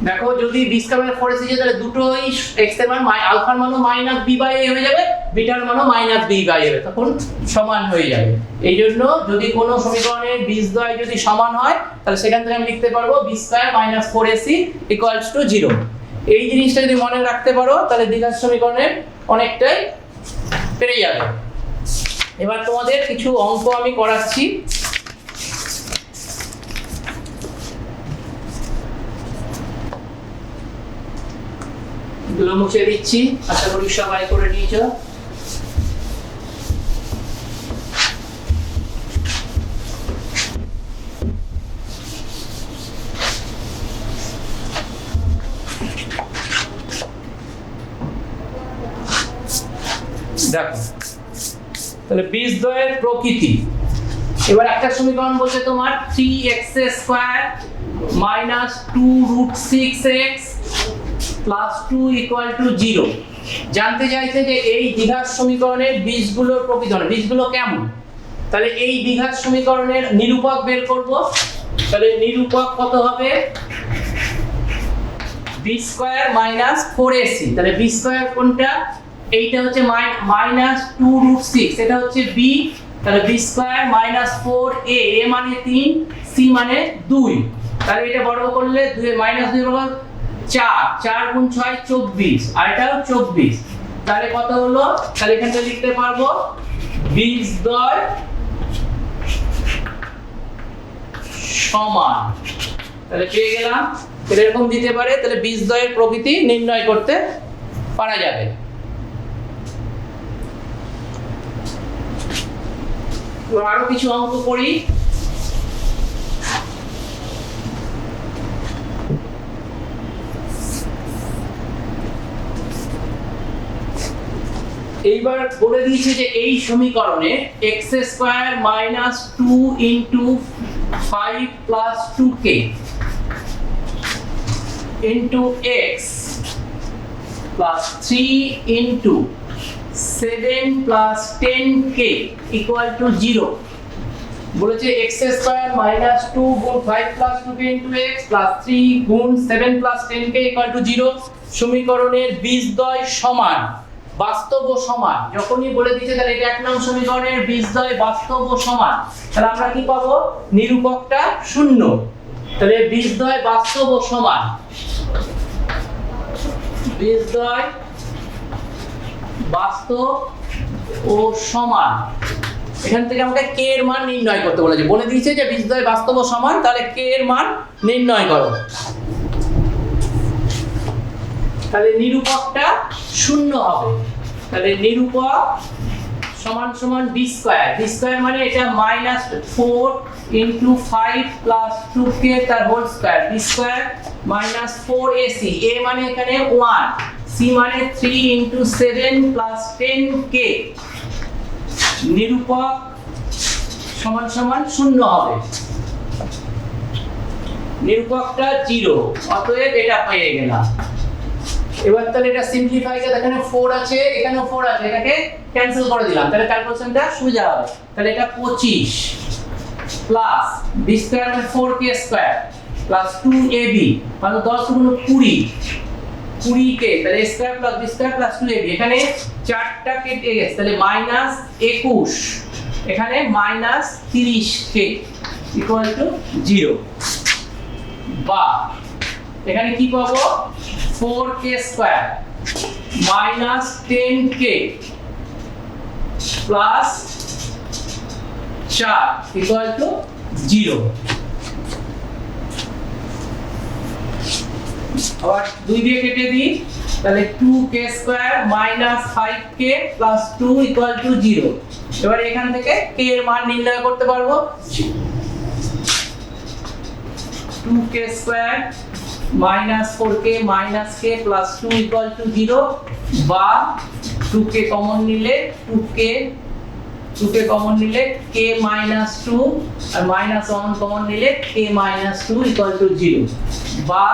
দেখো যদি b² - 4ac তাহলে দুটোই x এর মান আলফার মানও -b/a হয়ে যাবে, বিটার মানও -b/a হবে, তখন সমান হয়ে যাবে। এই জন্য যদি কোনো সমীকরণের বীজদ্বয় যদি সমান হয় তাহলে সেখান থেকে আমি লিখতে পারবো b² - 4ac = 0। এই জিনিসটা যদি মনে রাখতে পারো তাহলে দ্বিঘাত সমীকরণের অনেকটাই পেরে যাবে। এবার তোমাদের কিছু অঙ্ক আমি করাচ্ছি। এগুলো মুছে দিচ্ছি, আশা করি সবাই করে নিয়েছো। দেখো তাহলে বীজদ্বয়ের প্রকৃতি। এবার একটা সমীকরণ বলছে তোমার 3x² - 2√6x + 2 = 0। জানতে চাইছে যে এই দ্বিঘাত সমীকরণের বীজগুলোর প্রকৃতি, বীজগুলো কেমন। তাহলে এই দ্বিঘাত সমীকরণের নিরূপক বের করব। তাহলে নিরূপক কত হবে b² - 4ac। তাহলে b² কোনটা, এইটা হচ্ছে -2√6, এটা হচ্ছে b। তাহলে b² - 4a, a মানে 3, c মানে 2। তাহলে এটা বর্গ করলে 2 -2 4, 4 × 6 24 আর এটাও 24। তাহলে কত হলো, তাহলে এখানে লিখতে পারবো বীজদ্বয় সমান। তাহলে পেয়ে গেলাম, এরকম দিতে পারে। তাহলে বীজদ্বয়ের প্রকৃতি নির্ণয় করতে পারা যাবে। আরো কিছু অঙ্ক করি। এইবার বলে দিয়েছে যে এই সমীকরণে x² - 2 × 5 + 2k into x plus 3 into 7 plus 10k equal to 0 বলেছে x স্কয়ার মাইনাস 2 গুণ 5 plus 2k into x plus 3 গুণ 7 প্লাস 10k equal to 0 সমীকরণের বীজদ্বয় সমান বাস্তব ও সমান। যখনই বলে দিয়েছে তাহলে এটা এক নং সমীকরণের বীজদ্বয় বাস্তব ও সমান, তাহলে আমরা কি পাবো? নিরূপকটা শূন্য। তাহলে বীজদ্বয় বাস্তব ও সমান, বীজদ্বয় বাস্তব ও সমান। এখান থেকে আমাকে k এর মান নির্ণয় করতে বলেছে, বলে দিয়েছে যে বীজদ্বয় বাস্তব ও সমান, তাহলে k এর মান নির্ণয় করো। তাহলে নিরূপকটা শূন্য হবে। তাহলে নিরূপক সমান সমান b স্কয়ার, b স্কয়ার মানে এটা -4 into 5 plus 2k তার whole square, b square minus 4ac, a মানে এখানে 1, c মানে 3 into 7 plus 10k। নিরূপক সমান সমান শূন্য হবে, নিরূপকটা 0, অতএব এটা পেয়ে গেলাম। এবার তাহলে এটা সিম্পলিফাই করে এখানে 4 আছে, এখানেও 4 আছে, এটাকে ক্যান্সেল করে দিলাম, তাহলে ক্যালকুলেশনটা সোজা হবে। তাহলে এটা 25 প্লাস b স্কয়ার মানে 4k স্কয়ার প্লাস 2ab মানে 10 গুণ 20 20k, তাহলে a square plus b square plus 2ab, এখানে 4টা কেটে গেছে, তাহলে মাইনাস 21, এখানে মাইনাস 30k ইকুয়াল টু 0। বা এখানে কি পাবো? 4k square minus 10k plus 4 equal to 0। আবার 2 দিয়ে কেটে দিই, তাহলে 2k square minus 5k plus 2 equal to 0। এবার এখান থেকে k এর মান নির্ণয় করতে পারবো। 2k square minus 4k minus k plus 2 equal to 0, বা 2k কমন নিলে 2k কমন নিলে k minus 2 আর minus 1 কমন নিলে k minus 2 equal to 0, বা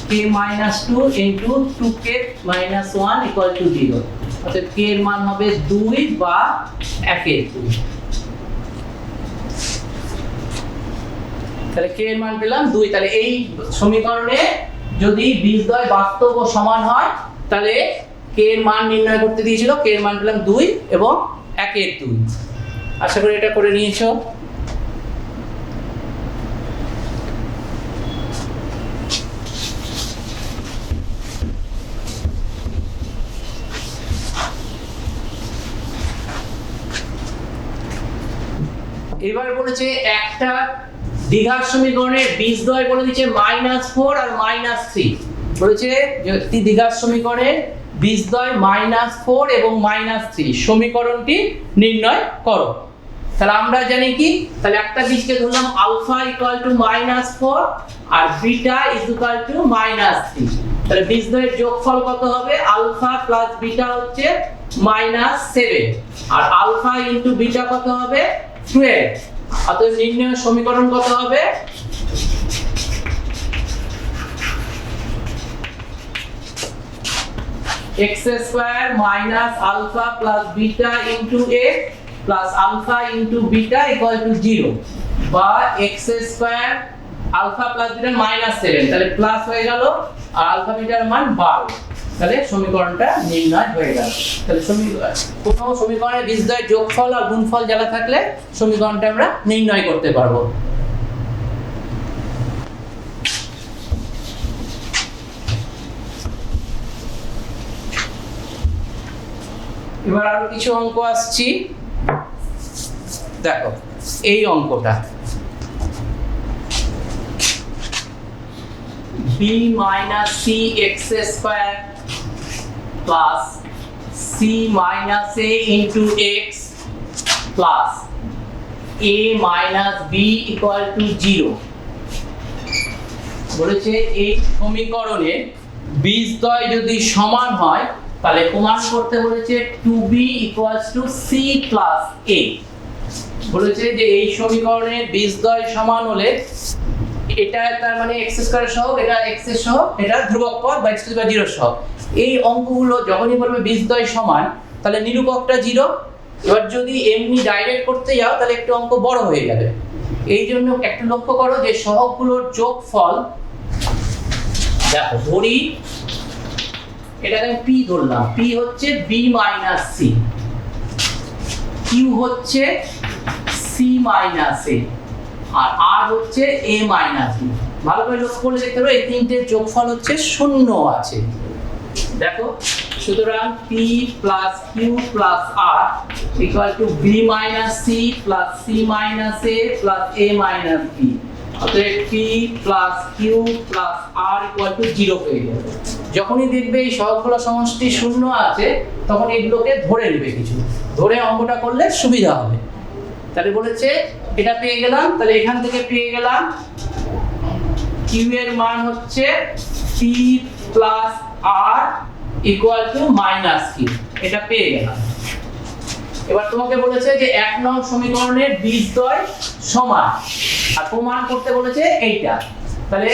k minus 2 into 2k minus 1 equal to 0, অর্থাৎ k এর মান হবে 2 বা 1/2। তাহলে k এর মান পেলাম 2। তাহলে এই সমীকরণে যদি বীজদ্বয় বাস্তব ও সমান হয় তাহলে k এর মান নির্ণয় করতে দিয়েছিল, k এর মান পেলাম 2 এবং 1/2। আশা করি এটা করে নিয়েছো। এবার বলেছে একটা দ্বিঘাত সমীকরণের বীজদ্বয় বলে দিয়েছে -4 আর -3, বলেছে যে দ্বিঘাত সমীকরণের বীজদ্বয় -4 এবং -3 সমীকরণটি নির্ণয় করো। তাহলে আমরা জানি কি, তাহলে একটা বীজকে ধরলাম আলফা ইকুয়াল টু -4 আর বিটা ইকুয়াল টু -3, তাহলে বীজদ্বয়ের যোগফল কত হবে? আলফা প্লাস বিটা হচ্ছে -7 আর আলফা ইনটু বিটা কত হবে? 12। অতএব নির্ণয় সমীকরণ কত হবে? x square minus alpha plus beta into a plus alpha into beta equal to 0, বা x square alpha plus beta -7, তাহলে প্লাস হয়ে গেল আর আলফা বিটার মান 12, তাহলে সমীকরণটা নির্ণয় হয়ে গেল। তাহলে কোথাও সমীকরণের বীজদ্বয়ের যোগফল আর গুণফল জানা থাকলে সমীকরণটা আমরা নির্ণয় করতে পারবো। এবার আরো কিছু অঙ্ক আসছি, দেখো এই অঙ্কটা b minus c x square plus c minus a into x plus a minus b equal to 0, বলেছে এই সমীকরণে বীজদ্বয় যদি সমান হয় তাহলে প্রমাণ করতে বলেছে 2b equals to c plus a। বলেছে যে এই সমীকরণে বীজদ্বয় সমান হলে এটা তার মানে x স্কয়ার সহ, এটা x এর সহ, এটা ধ্রুবক পদ বা x টু দি পাওয়ার 0 সহ। এই অঙ্কগুলো যখনই বলবে বীজদ্বয় সমান, তাহলে নিরূপকটা 0। এবার যদি এমনি ডাইরেক্ট করতে যাও তাহলে একটু অঙ্ক বড় হয়ে যাবে। এই জন্য একটু লক্ষ্য করো যে সহগগুলোর যোগফল, দেখো ধরি এটাকে আমি p ধরলাম, p হচ্ছে b মাইনাস c, q হচ্ছে c মাইনাস a, আর r হচ্ছে a মাইনাস b। ভালো করে লক্ষ্য করলে দেখতে পারো এই তিনটের যোগফল হচ্ছে 0 আছে। দেখো, সুতরাং p plus q plus r equal to b minus c plus c minus a plus a minus b। অতএব p plus q plus r equal to 0 হয়ে যাবে। যখনই দেখবে এই সহগগুলো সমষ্টি 0 আছে, তখন এগুলোকে ধরে নেবে, কিছু ধরে অঙ্কটা করলে সুবিধা হবে। তাহলে বলেছে এটা পেয়ে গেলাম, তাহলে এখান থেকে পেয়ে গেলাম q এর মান হচ্ছে p plus r equal to minus q, এটা পেয়ে গেলাম। এবার তোমাকে বলেছে যে 1 নং সমীকরণের বীজদ্বয় সমান, আর প্রমাণ করতে বলেছে এইটা। তাহলে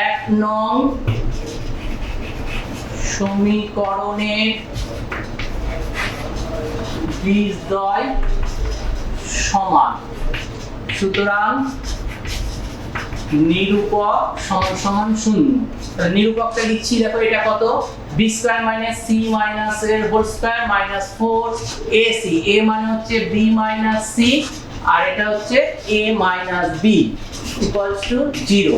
1 নং সমীকরণের বীজদ্বয় সমান, সুতরাং নিরূপক সমান সমান 0। তাহলে নিরূপকটা লিখছি, দেখো এটা কত, b square minus c minus a whole square minus 4ac, a মানে হচ্ছে b মাইনাস c আর এটা হচ্ছে a minus b equals to 0।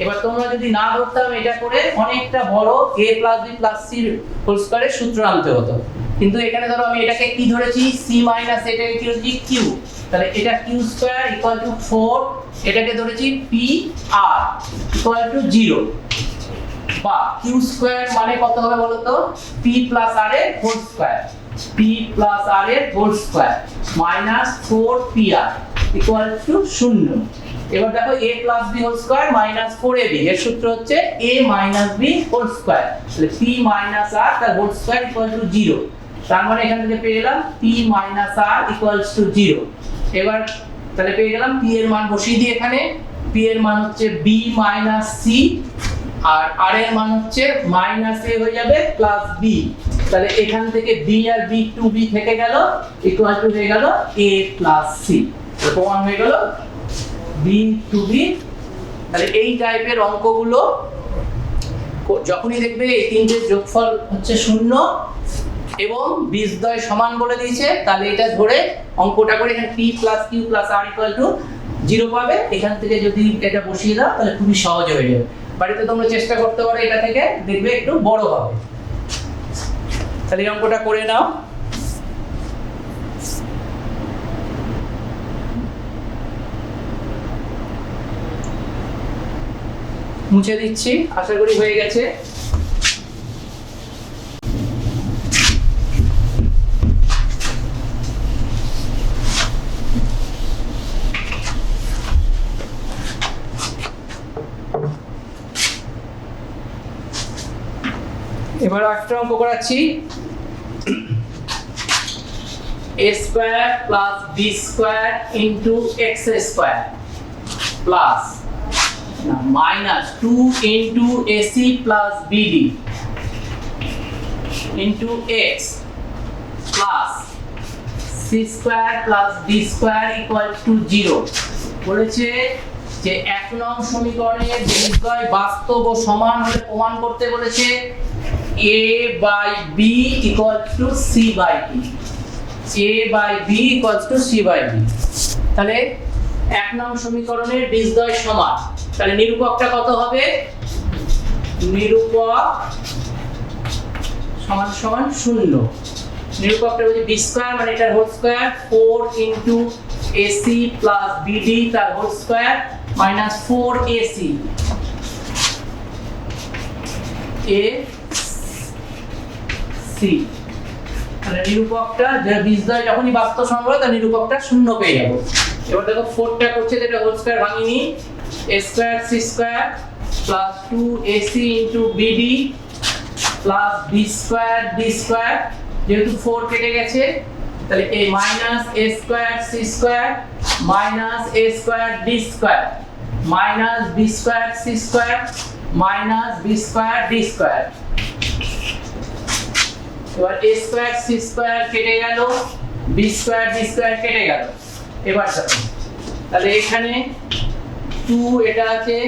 এবার তোমরা যদি না ধরতাম এটা করে অনেকটা বড় a plus b plus c whole স্কয়ারের সূত্র আনতে হতো, কিন্তু এখানে ধরো আমি এটাকে কি ধরেছি, c মাইনাস এটাকে কি ধরেছি q, তাহলে এটা q স্কয়ার ইকুয়াল টু 4, এটাকে ধরেছি p r ইকুয়াল টু 0, বা q স্কয়ার মানে কত হবে বলো তো, p প্লাস r এর whole square, p plus r এর whole square minus 4pr equal to 0। এবার দেখো a plus b whole square minus 4ab, এর সূত্র হচ্ছে a minus b whole square, তাহলে p মাইনাস r তার হোল স্কয়ার ইকুয়াল টু 0। তার মানে এখান থেকে পেয়ে গেলাম p minus r equals to 0। এবার তাহলে পেয়ে গেলাম p এর মান বসিয়ে দিই এখানে, p এর মান হচ্ছে b মাইনাস c আর r এর মান হচ্ছে মাইনাস a হয়ে যাবে প্লাস b। তাহলে এখান থেকে b আর b টু b থেকে গেল, ইকুয়াল টু হয়ে গেল a প্লাস c। তো প্রমাণ হয়ে গেল b টু b। তাহলে এই টাইপের অঙ্কগুলো যখনই দেখবে এই তিনটের যোগফল হচ্ছে 0 এবং বীজদ্বয় সমান বলে দিয়েছে, তাহলে এটা ধরে অঙ্কটা করে এখানে p plus q plus r equal to 0 পাবে। এখান থেকে যদি এটা বসিয়ে দাও তাহলে খুবই সহজ হয়ে যাবে। বাড়িতে তোমরা চেষ্টা করতে পারো, এটা থেকে দেখবে একটু বড় হবে। তাহলে এই অঙ্কটা করে নাও। মুছে দিচ্ছি, আশা করি হয়ে গেছে। এবার একটা অঙ্ক করাচ্ছি, a square plus b square into x square plus minus 2 into ac plus bd into x plus c square plus d square equal to 0। বলেছে যে 1 নং সমীকরণের বীজদ্বয় বাস্তব ও সমান হলে প্রমাণ করতে বলেছে a by b equal to c by d, a by b equals to c by d। তাহলে 1 নং সমীকরণের বীজদ্বয় সমান, তাহলে নিরূপকটা কত হবে, নিরূপক সমান সমান 0। নিরূপকটা হচ্ছে b স্কয়ার মানে এটার whole square 4 into ac plus bd তার whole square minus 4ac a c। তাহলে নিরূপকটা যে বীজদ্বয় যখনই বাস্তব সমান হবে তার নিরূপকটা 0 পেয়ে যাব। এবার দেখো 4টা করছে, এটা হোল স্কয়ার ভাঙিয়ে নিই, a square c square plus 2ac into bd plus b square d square, যেহেতু 4 কেটে গেছে তাহলে a minus a square c square minus a square d square minus b square c square minus b square d square. এবার a square c square কেটে গেল, b square d square কেটে গেল। এবার দেখো তাহলে এখানে 2 এটা আছে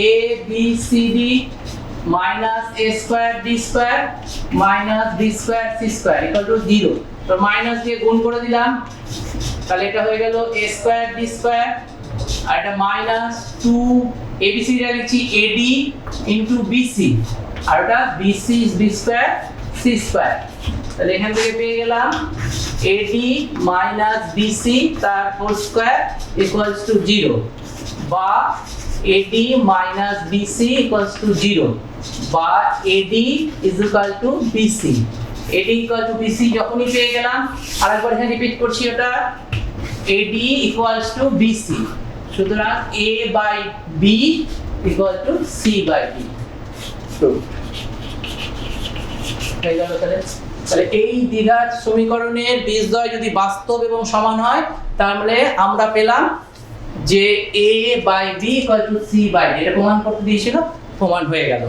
a b c d minus a square d square minus b square c square equal to 0। তো মাইনাস দিয়ে গুণ করে দিলাম, তাহলে এটা হয়ে গেল a স্কয়ার d স্কয়ার আর এটা মাইনাস 2 abc টা লিখছি ad ইনটু bc আর এটা bc is b square c square. তাহলে এখান থেকে পেয়ে গেলাম ad মাইনাস bc তার হোল স্কয়ার ইকুয়ালস টু 0 বা ad minus bc equals to 0 বা ad is equal to bc। ad equal to bc যখনই পেয়ে গেলাম, আরেকবার এখানে রিপিট করছি ওটা ad equals to bc, সুতরাং a by b equal to c by d। হয়ে গেল তাহলে এই দ্বিঘাত সমীকরণের বীজদ্বয় যদি বাস্তব এবং সমান হয় তাহলে আমরা পেলাম যে a by b equal to c by d। এটা প্রমাণ করতে দিয়েছিল, প্রমাণ হয়ে গেল।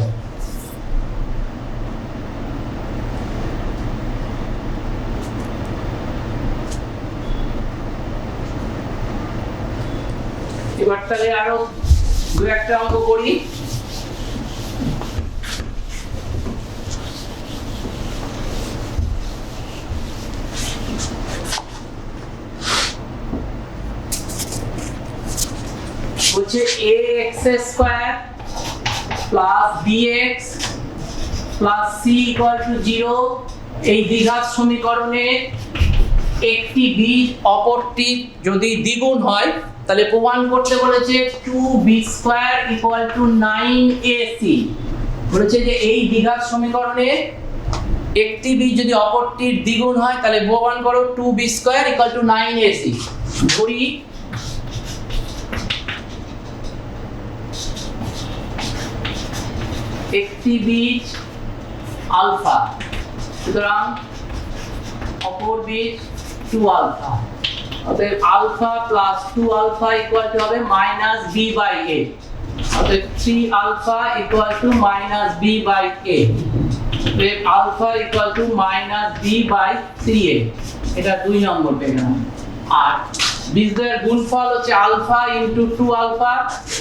এবার তাহলে আরো দু একটা অঙ্ক করি। হচ্ছে ax square plus bx plus c equal to 0। এই দ্বিঘাত সমীকরণে একটি বীজ অপরটি যদি দ্বিগুণ হয় তাহলে প্রমাণ করতে বলেছে 2b square equal two 9ac। বলেছে যে এই দ্বিঘাত সমীকরণে একটি বীজ যদি অপরটির দ্বিগুণ হয় তাহলে প্রমাণ করো 2b square equal two 9ac। ধরি একটি বীজ আলফা, সুতরাং অপর বীজ 2 আলফা, অতএব alpha plus 2 alpha equal to হবে মাইনাস b বাই a। অতএব 3 alpha equal to minus b by a। অতএব alpha equal to minus b by 3a। এটা 2 নম্বর পেয়ে গেলাম। আর বীজদ্বয়ের গুণফল হচ্ছে আলফা ইনটু 2 আলফা।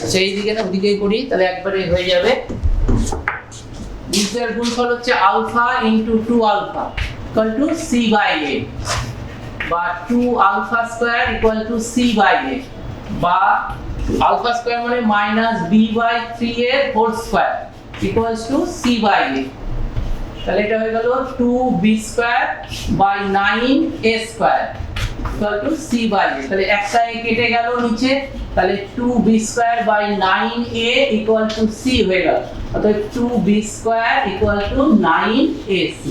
আচ্ছা এই দিকে না ওদিকেই করি, তাহলে একবারে হয়ে যাবে। বীজদ্বয়ের গুণফল হচ্ছে alpha into 2 alpha equal to c by a বা 2 alpha square equal to c by a বা আলফা স্কয়ার মানে minus b by 3a whole square equals to c by a। তাহলে এটা হয়ে গেল 2b square by 9a square equal to c by a। তাহলে একটা a কেটে গেল নিচে, তাহলে 2b square by 9a equal to c হয়ে গেল। অতএব 2b square equal two 9ac।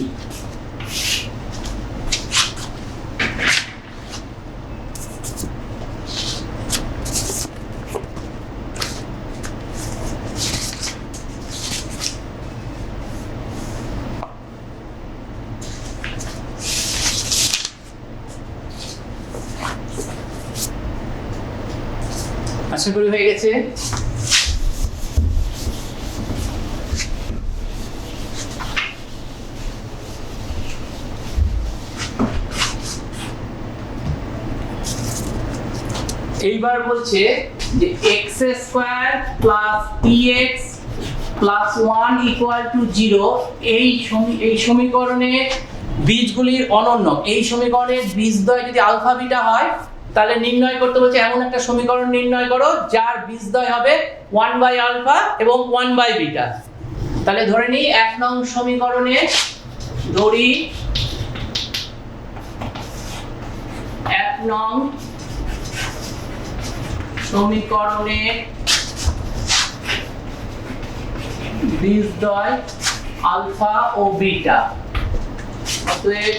আশা করি হয়ে গেছে। এইবার বলছে যে x square plus bx plus 1 equal to 0। এই সমীকরণে বীজগুলির অনন্য। এই সমীকরণের বীজদ্বয় যদি আলফা বিটা হয় তাহলে নির্ণয় করতে বলছে এমন একটা সমীকরণ নির্ণয় করো যার বীজদ্বয় হবে 1 বাই আলফা এবং 1 বাই বিটা। তাহলে ধরে নিই 1 নং সমীকরণে ধরি 1 নং সমীকরণে বীজদ্বয় আলফা ও বিটা। অতএব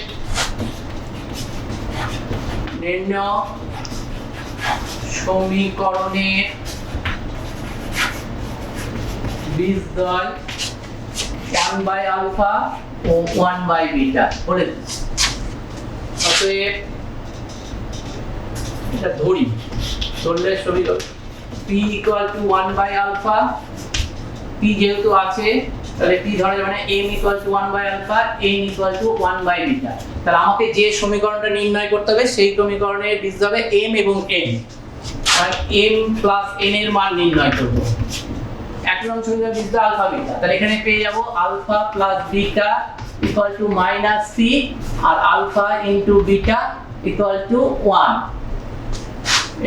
নির্ণয় সমীকরণে বীজদ্বয় 1 বাই আলফা ও 1 বাই বিটা বলে দিচ্ছি। অতএব এটা ধরি ধরলে সমীকরণ p equal to 1 by alpha, p যেহেতু আছে তাহলে p ধরা যাবে না, m equal to 1 by alpha, n equal to 1 by beta. তাহলে আমাকে যে সমীকরণটা নির্ণয় করতে হবে সেই সমীকরণের বীজ হবে m এবং n, আর m প্লাস n এর মান নির্ণয় করব। এক নম্বর সমীকরণ বীজ হবে আলফা বিটা, তাহলে এখানে পেয়ে যাব alpha plus beta equal to minus c, আর alpha into beta equal to 1।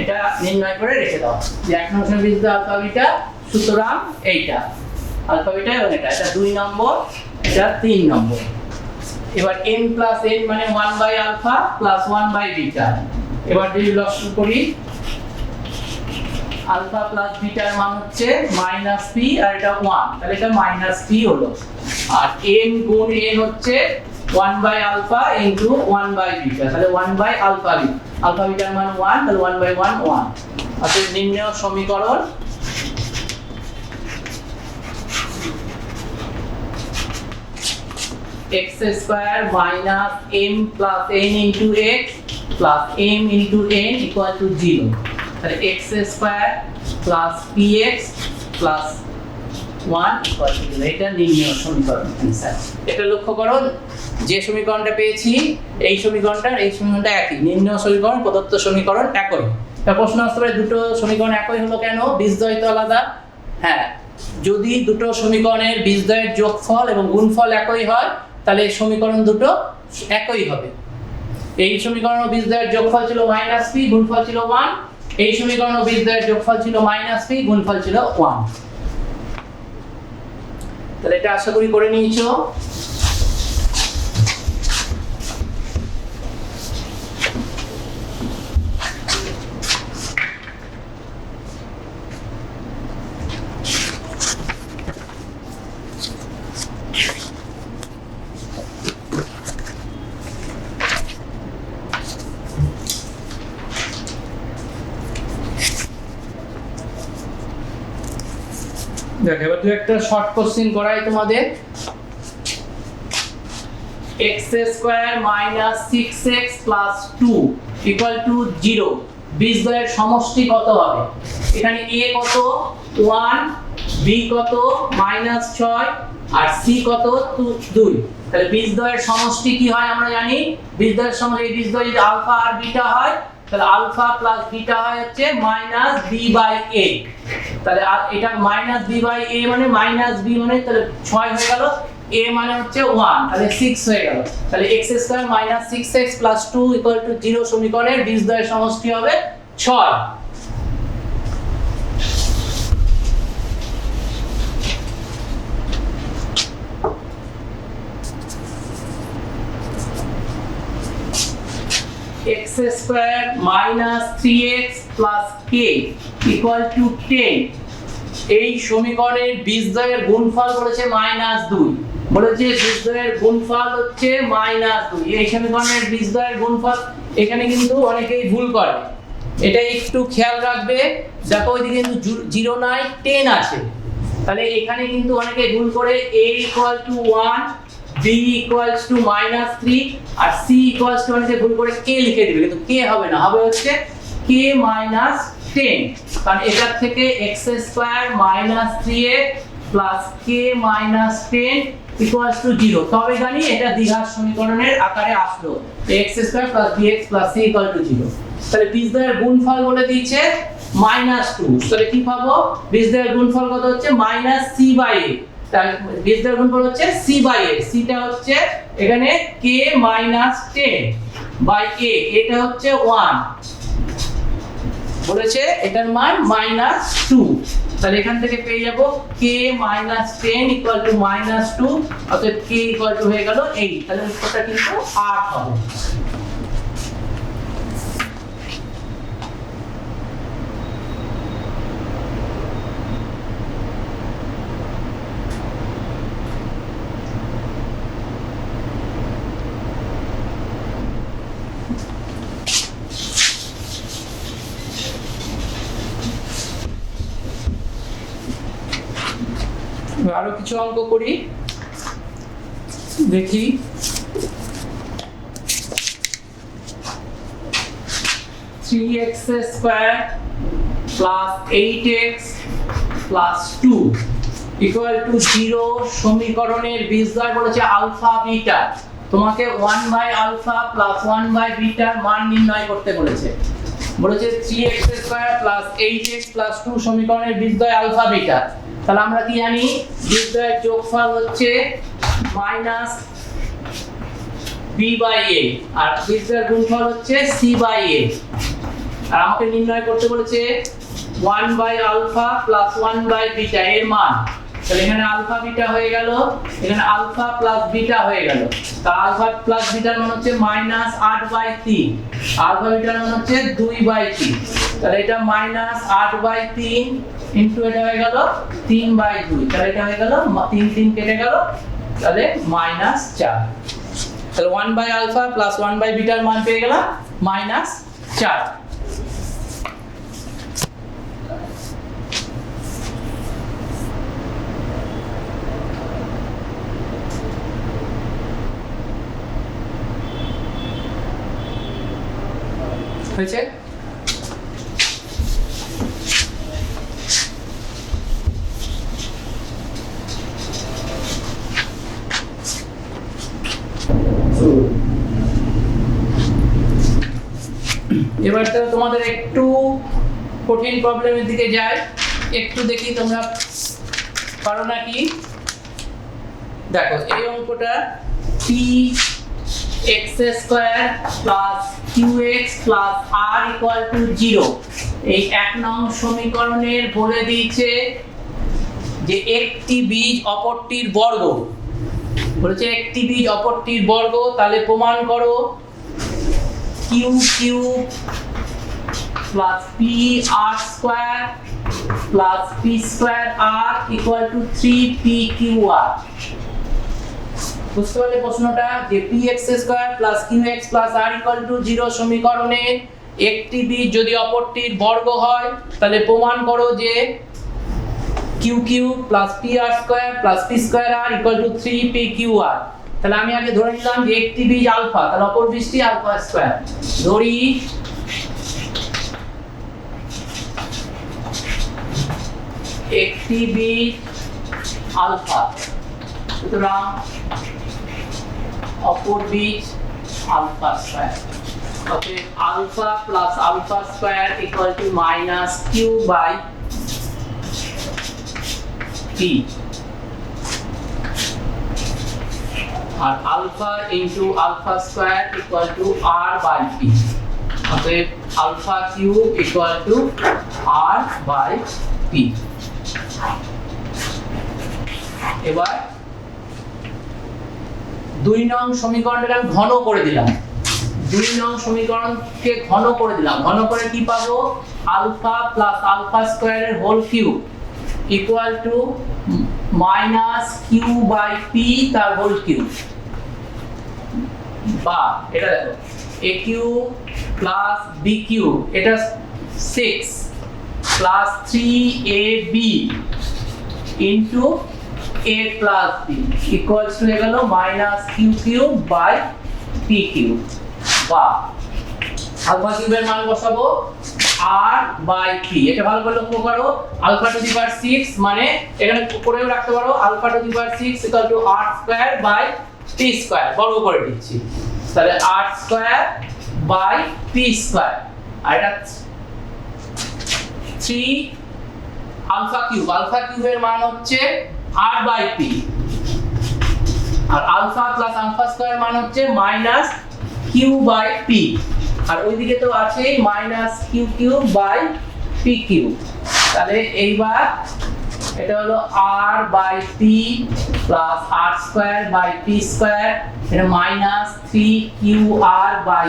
এটা নির্ণয় করে রেখে দাও যে এক নম্বর সমীকরণ বীজ আলফা বিটা, সুতরাং এইটা আলফা বিটা এবং এটা 2 নম্বর, এটা 3 নম্বর। এবার m প্লাস n মানে 1 by alpha plus 1 by beta. এবার যদি লসাগু করি আলফা প্লাস বিটার মান হচ্ছে মাইনাস p, আর এটা 1, তাহলে এটা মাইনাস p হলো। আর m গুণ n হচ্ছে 1 by alpha into 1 by beta, তাহলে 1 বাই আলফা বিটা, আলফা বিটার মান 1, তাহলে 1 বাই 1 1। অতএব নির্ণেয় সমীকরণ x square minus m plus n into x plus m into n equal to 0। তাহলে x square plus px plus 1 equal to 0। এটা নির্ণেয় সমীকরণ answer. এটা লক্ষ্য করো, যে সমীকরণটা পেয়েছি এই সমীকরণটা একই, নির্ণেয় সমীকরণ প্রদত্ত সমীকরণ একই। তা প্রশ্ন আসতে পারে দুটো সমীকরণ একই হলো কেন, বীজদ্বয় তো আলাদা। হ্যাঁ, যদি দুটো সমীকরণের বীজদ্বয়ের যোগফল এবং গুণফল একই হয় তাহলে সমীকরণ দুটো একই হবে। এই সমীকরণ ও বীজদ্বয়ের যোগফল ছিল মাইনাস p, গুণফল ছিল 1। এই সমীকরণ ও বীজদ্বয়ের যোগফল ছিল মাইনাস p, গুণফল ছিল 1। তাহলে এটা আশা করি করে নিয়েছো। দেখো এবার একটা শর্ট কোশ্চেন করাই তোমাদের। x square minus 6x plus 2 equal to 0 বীজদ্বয়ের সমষ্টি কত হবে? এখানে a কত 1, b কত মাইনাস 6, আর c কত 2। তাহলে বীজদ্বয়ের সমষ্টি কি হয় আমরা জানি, বীজদ্বয়ের সমষ্টি এই বীজদ্বয় যদি আলফা আর বিটা হয় তাহলে আলফা প্লাস বিটা হয় হচ্ছে মাইনাস b বাই a। তাহলে এটা মাইনাস b বাই a মানে মাইনাস b মানে তাহলে 6 হয়ে গেল, a মানে হচ্ছে 1, তাহলে 6 হয়ে গেল। তাহলে x square minus 6x plus 2 equal to 0 সমীকরণের বীজদ্বয়ের সমষ্টি হবে 6। x square minus 3x plus k equal to 10। এই সমীকরণের বীজদ্বয়ের গুণফল বলেছে মাইনাস 2, বলেছে বীজদ্বয়ের গুণফল হচ্ছে মাইনাস 2। এই সমীকরণের বীজদ্বয়ের গুণফল, এখানে কিন্তু অনেকেই ভুল করে, এটা একটু খেয়াল রাখবে। দেখো ওইদিকে কিন্তু 0 নাই 10 আছে, তাহলে এখানে কিন্তু অনেকে ভুল করে a equal to 1, b equals to minus 3, আর c ইকুয়ালস টু অনেকে ভুল করে k লিখে দিবে, কিন্তু k হবে না, হবে হচ্ছে k মাইনাস 10। কারণ এটার থেকে x square minus 3x plus k minus 10 equals to 0, তবে জানি এটা দ্বিঘাত সমীকরণের আকারে আসলো, x square plus bx plus c equal to 0। তাহলে বীজদ্বয়ের গুণফল বলে দিয়েছে মাইনাস 2, তাহলে কি পাবো, বীজদ্বয়ের গুণফল কত হচ্ছে মাইনাস c বাই a। তাহলে বীজদ্বয়ের গুণফল হচ্ছে c বাই a, c টা হচ্ছে এখানে k মাইনাস 10 বাই a, এটা হচ্ছে 1 বলেছে, এটার মান মাইনাস 2। তাহলে এখান থেকে পেয়ে যাব k minus 10 equal to minus 2, অতএব k ইকুয়াল টু হয়ে গেল 8। তাহলে উত্তরটা কিন্তু 8 হবে। আরো কিছু অঙ্ক করি, দেখি। 3x square plus 8x plus 2 equal to 0 সমীকরণের বীজদ্বয় বলেছে আলফা বিটা। তোমাকে 1 বাই আলফা প্লাস 1 বাই বিটার মান নির্ণয় করতে বলেছে। বলেছে 3x square plus 8x plus 2 সমীকরণের বীজদ্বয় আলফা বিটা। তাহলে আমরা কি জানি বীজদ্বয়ের যোগফল হচ্ছে মাইনাস b বাই a আর বীজদ্বয়ের গুণফল হচ্ছে c বাই a। আর আমাকে নির্ণয় করতে বলেছে 1 by alpha plus 1 by beta এর মান। তাহলে এখানে আলফা বিটা হয়ে গেল, এখানে আলফা প্লাস বিটা হয়ে গেল। তা আলফা প্লাস বিটার মান হচ্ছে মাইনাস 8 বাই 3, আলফা বিটার মান হচ্ছে 2 বাই 3। তাহলে এটা মাইনাস 8 বাই 3 ইনটু এটা হয়ে গেল 3 বাই 2। তাহলে এটা হয়ে গেল 3 3 কেটে গেল, তাহলে মাইনাস 4। তাহলে 1 বাই আলফা প্লাস 1 বাই বিটার মান পেয়ে গেলাম মাইনাস 4। হয়েছে? এবার তো তোমাদের একটু কঠিন প্রবলেমের দিকে যাই, একটু দেখি তোমরা পারো নাকি। দেখো এই অঙ্কটা p(x square plus qx plus r equal to 0 এই 1 নং সমীকরণের বলে দিয়েছে যে একটি বীজ অপরটির বর্গ। বলেছে একটি বীজ অপরটির বর্গ, তাহলে প্রমাণ করো q cube plus pr square plus p square r equal to 3pqr। বুঝতে পারলে প্রশ্নটা যে px square plus qx plus r equal to 0 সমীকরণে একটি বীজ যদি অপরটির বর্গ হয় তাহলে প্রমাণ করো যে q cube plus pr square plus p square r equal to 3pqr। তাহলে আমি আগে ধরে নিলাম যে একটি বীজ আলফা, তাহলে অপর বীজটি আলফা স্কয়ার। ধরি একটি বীজ আলফা, সুতরাং অপর বীজ আলফা স্কয়ার। অতএব alpha plus alpha square equal to minus q by p, আর alpha into alpha square equal to r by p. অতএব alpha cube equal to r by p. এবার 2 নং সমীকরণটাকে আমি ঘন করে দিলাম। 2 নং সমীকরণকে ঘন করে দিলাম। ঘন করে কি পাবো? আলফা প্লাস আলফা স্কয়ারের whole cube equal to minus q by p তার হোল কিউব, বা এটা দেখো a cube plus b cube, এটা 6 plus 3ab into a plus b equals to হয়ে গেল minus q cube by p cube, বা alpha কিউবের মান বসাবো r বাই p। এটা ভালো করে লক্ষ্য করো, আলফা টু দি পাওয়ার 6 মানে এখানে করেও রাখতে পারো alpha to the power 6 equal to r square by p square, বর্গ করে দিচ্ছি। তাহলে r square by p square, আর এটা 3 আলফা কিউবের মান হচ্ছে r বাই p, আর আলফা প্লাস আলফা স্কয়ার মান হচ্ছে মাইনাস কিউ বাই p, আর ওইদিকে তো আছে minus q cube by p cube. তাহলে এইবার এটা হলো r by p plus r square by p square, এটা minus 3qr by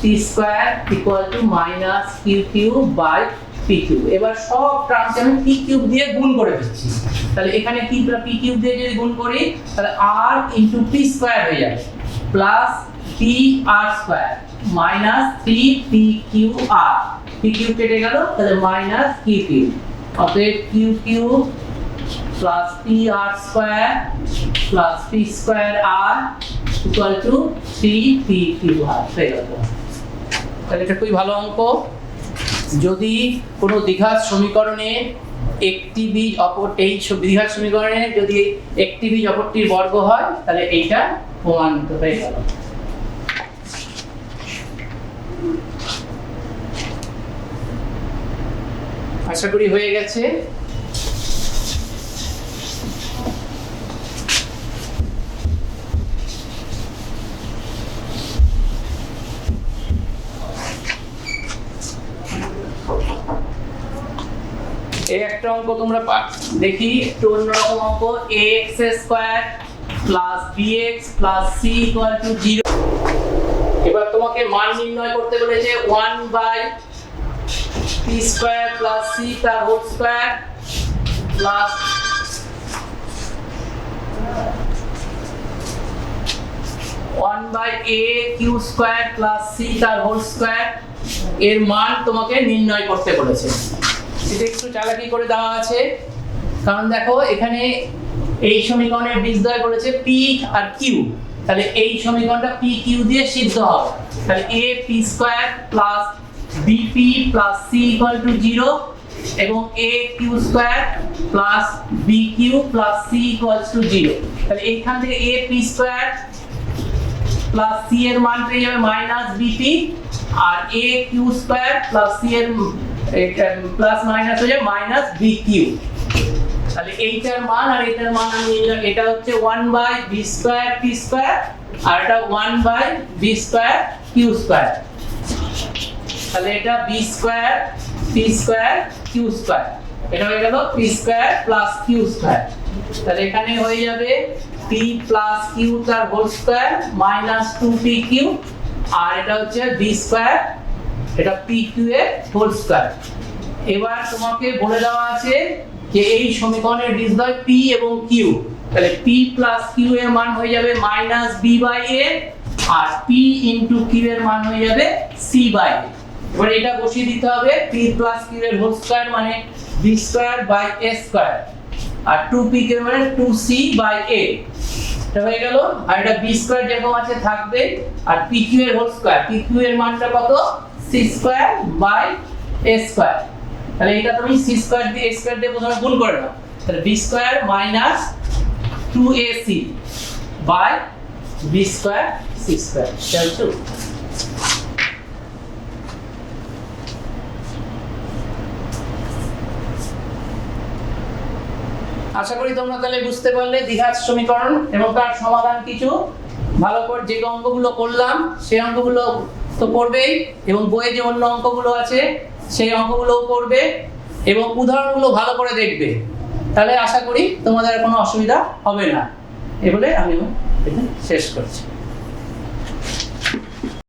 p square equal to minus q cube by p cube. এবার সব টার্মকে আমি p কিউব দিয়ে গুণ করে দিচ্ছি। তাহলে এখানে কি p কিউব দিয়ে যদি গুণ করি তাহলে r ইনটু p স্কয়ার হয়ে যাবে plus pr square minus 3pqr, p cube কেটে গেল, তাহলে মাইনাস q কিউব। অতএব q cube plus pr square plus p square r equal to 3pqr হয়ে গেল। তাহলে এটা খুবই ভালো অঙ্ক। যদি কোনো দ্বিঘাত সমীকরণে একটি বীজ অপর দ্বিঘাত সমীকরণে যদি একটি বীজ অপরটির বর্গ হয় তাহলে এইটা প্রমাণিত হয়ে গেল। আশা করি হয়ে গেছে। এই একটা অঙ্ক তোমরা দেখি একটু অন্যরকম অঙ্ক, ax square plus bx plus c equal to 0। এবার তোমাকে মান নির্ণয় করতে বলেছে 1 by p square plus c তার whole square plus 1 by a q square plus c তার হোল স্কয়ার এর মান তোমাকে নির্ণয় করতে বলেছে। এটা একটু চালাকি করে দেওয়া আছে, কারণ দেখো এখানে এই সমীকরণের বীজদ্বয় করেছে p আর q, তাহলে এই সমীকরণটা p q দিয়ে সিদ্ধ হবে। তাহলে a p square plus bp plus c equal to 0 এবং a q square plus bq plus c equal to 0। তাহলে এইখান থেকে a p square plus c এর মান পেয়ে যাবে মাইনাস bp, আর a q square plus c এর প্লাস মাইনাস হয়ে যাবে মাইনাস bq। তাহলে এইটার মান আর এটার মান আমি নিলাম, এটা হচ্ছে 1 by b square p square আর এটা 1 by b square q square. তাহলে এটা b square p square q square, এটা হয়ে গেল p square plus q square. তাহলে এখানে হয়ে যাবে p প্লাস q তার হোল স্কয়ার মাইনাস 2pq, আর এটা হচ্ছে b স্কয়ার, এটা pq এর হোল স্কয়ার। এবার তোমাকে বলে দেওয়া আছে যে এই সমীকরণের বীজদ্বয় p এবং q, তাহলে p প্লাস q এর মান হয়ে যাবে মাইনাস b বাই a, আর p ইনটু q এর মান হয়ে যাবে c বাই a। এবার এটা বসিয়ে দিতে হবে, p প্লাস q এর হোল স্কয়ার মানে b square by a square, আর 2p এর মানে 2c বাই a, এটা হয়ে গেল। আর এটা b স্কয়ার যেরকম আছে থাকবে, আর pq এর হোল স্কয়ার, pq এর মানটা কত c square by a square. তাহলে এটা তুমি c স্কয়ার দিয়ে a স্কয়ার দিয়ে প্রথমে গুণ করে নাও, তাহলে b square minus 2ac by b square c square equal to. আশা করি তোমরা তাহলে বুঝতে পারলে দ্বিঘাত সমীকরণ এবং তার সমাধান কিছু। ভালো করে যে অঙ্কগুলো করলাম সেই অঙ্কগুলো তো করবেই, এবং বইয়ে যে অন্য অঙ্কগুলো আছে সেই অঙ্কগুলোও করবে এবং উদাহরণগুলো ভালো করে দেখবে, তাহলে আশা করি তোমাদের আর কোনো অসুবিধা হবে না। এ বলে আমি শেষ করছি।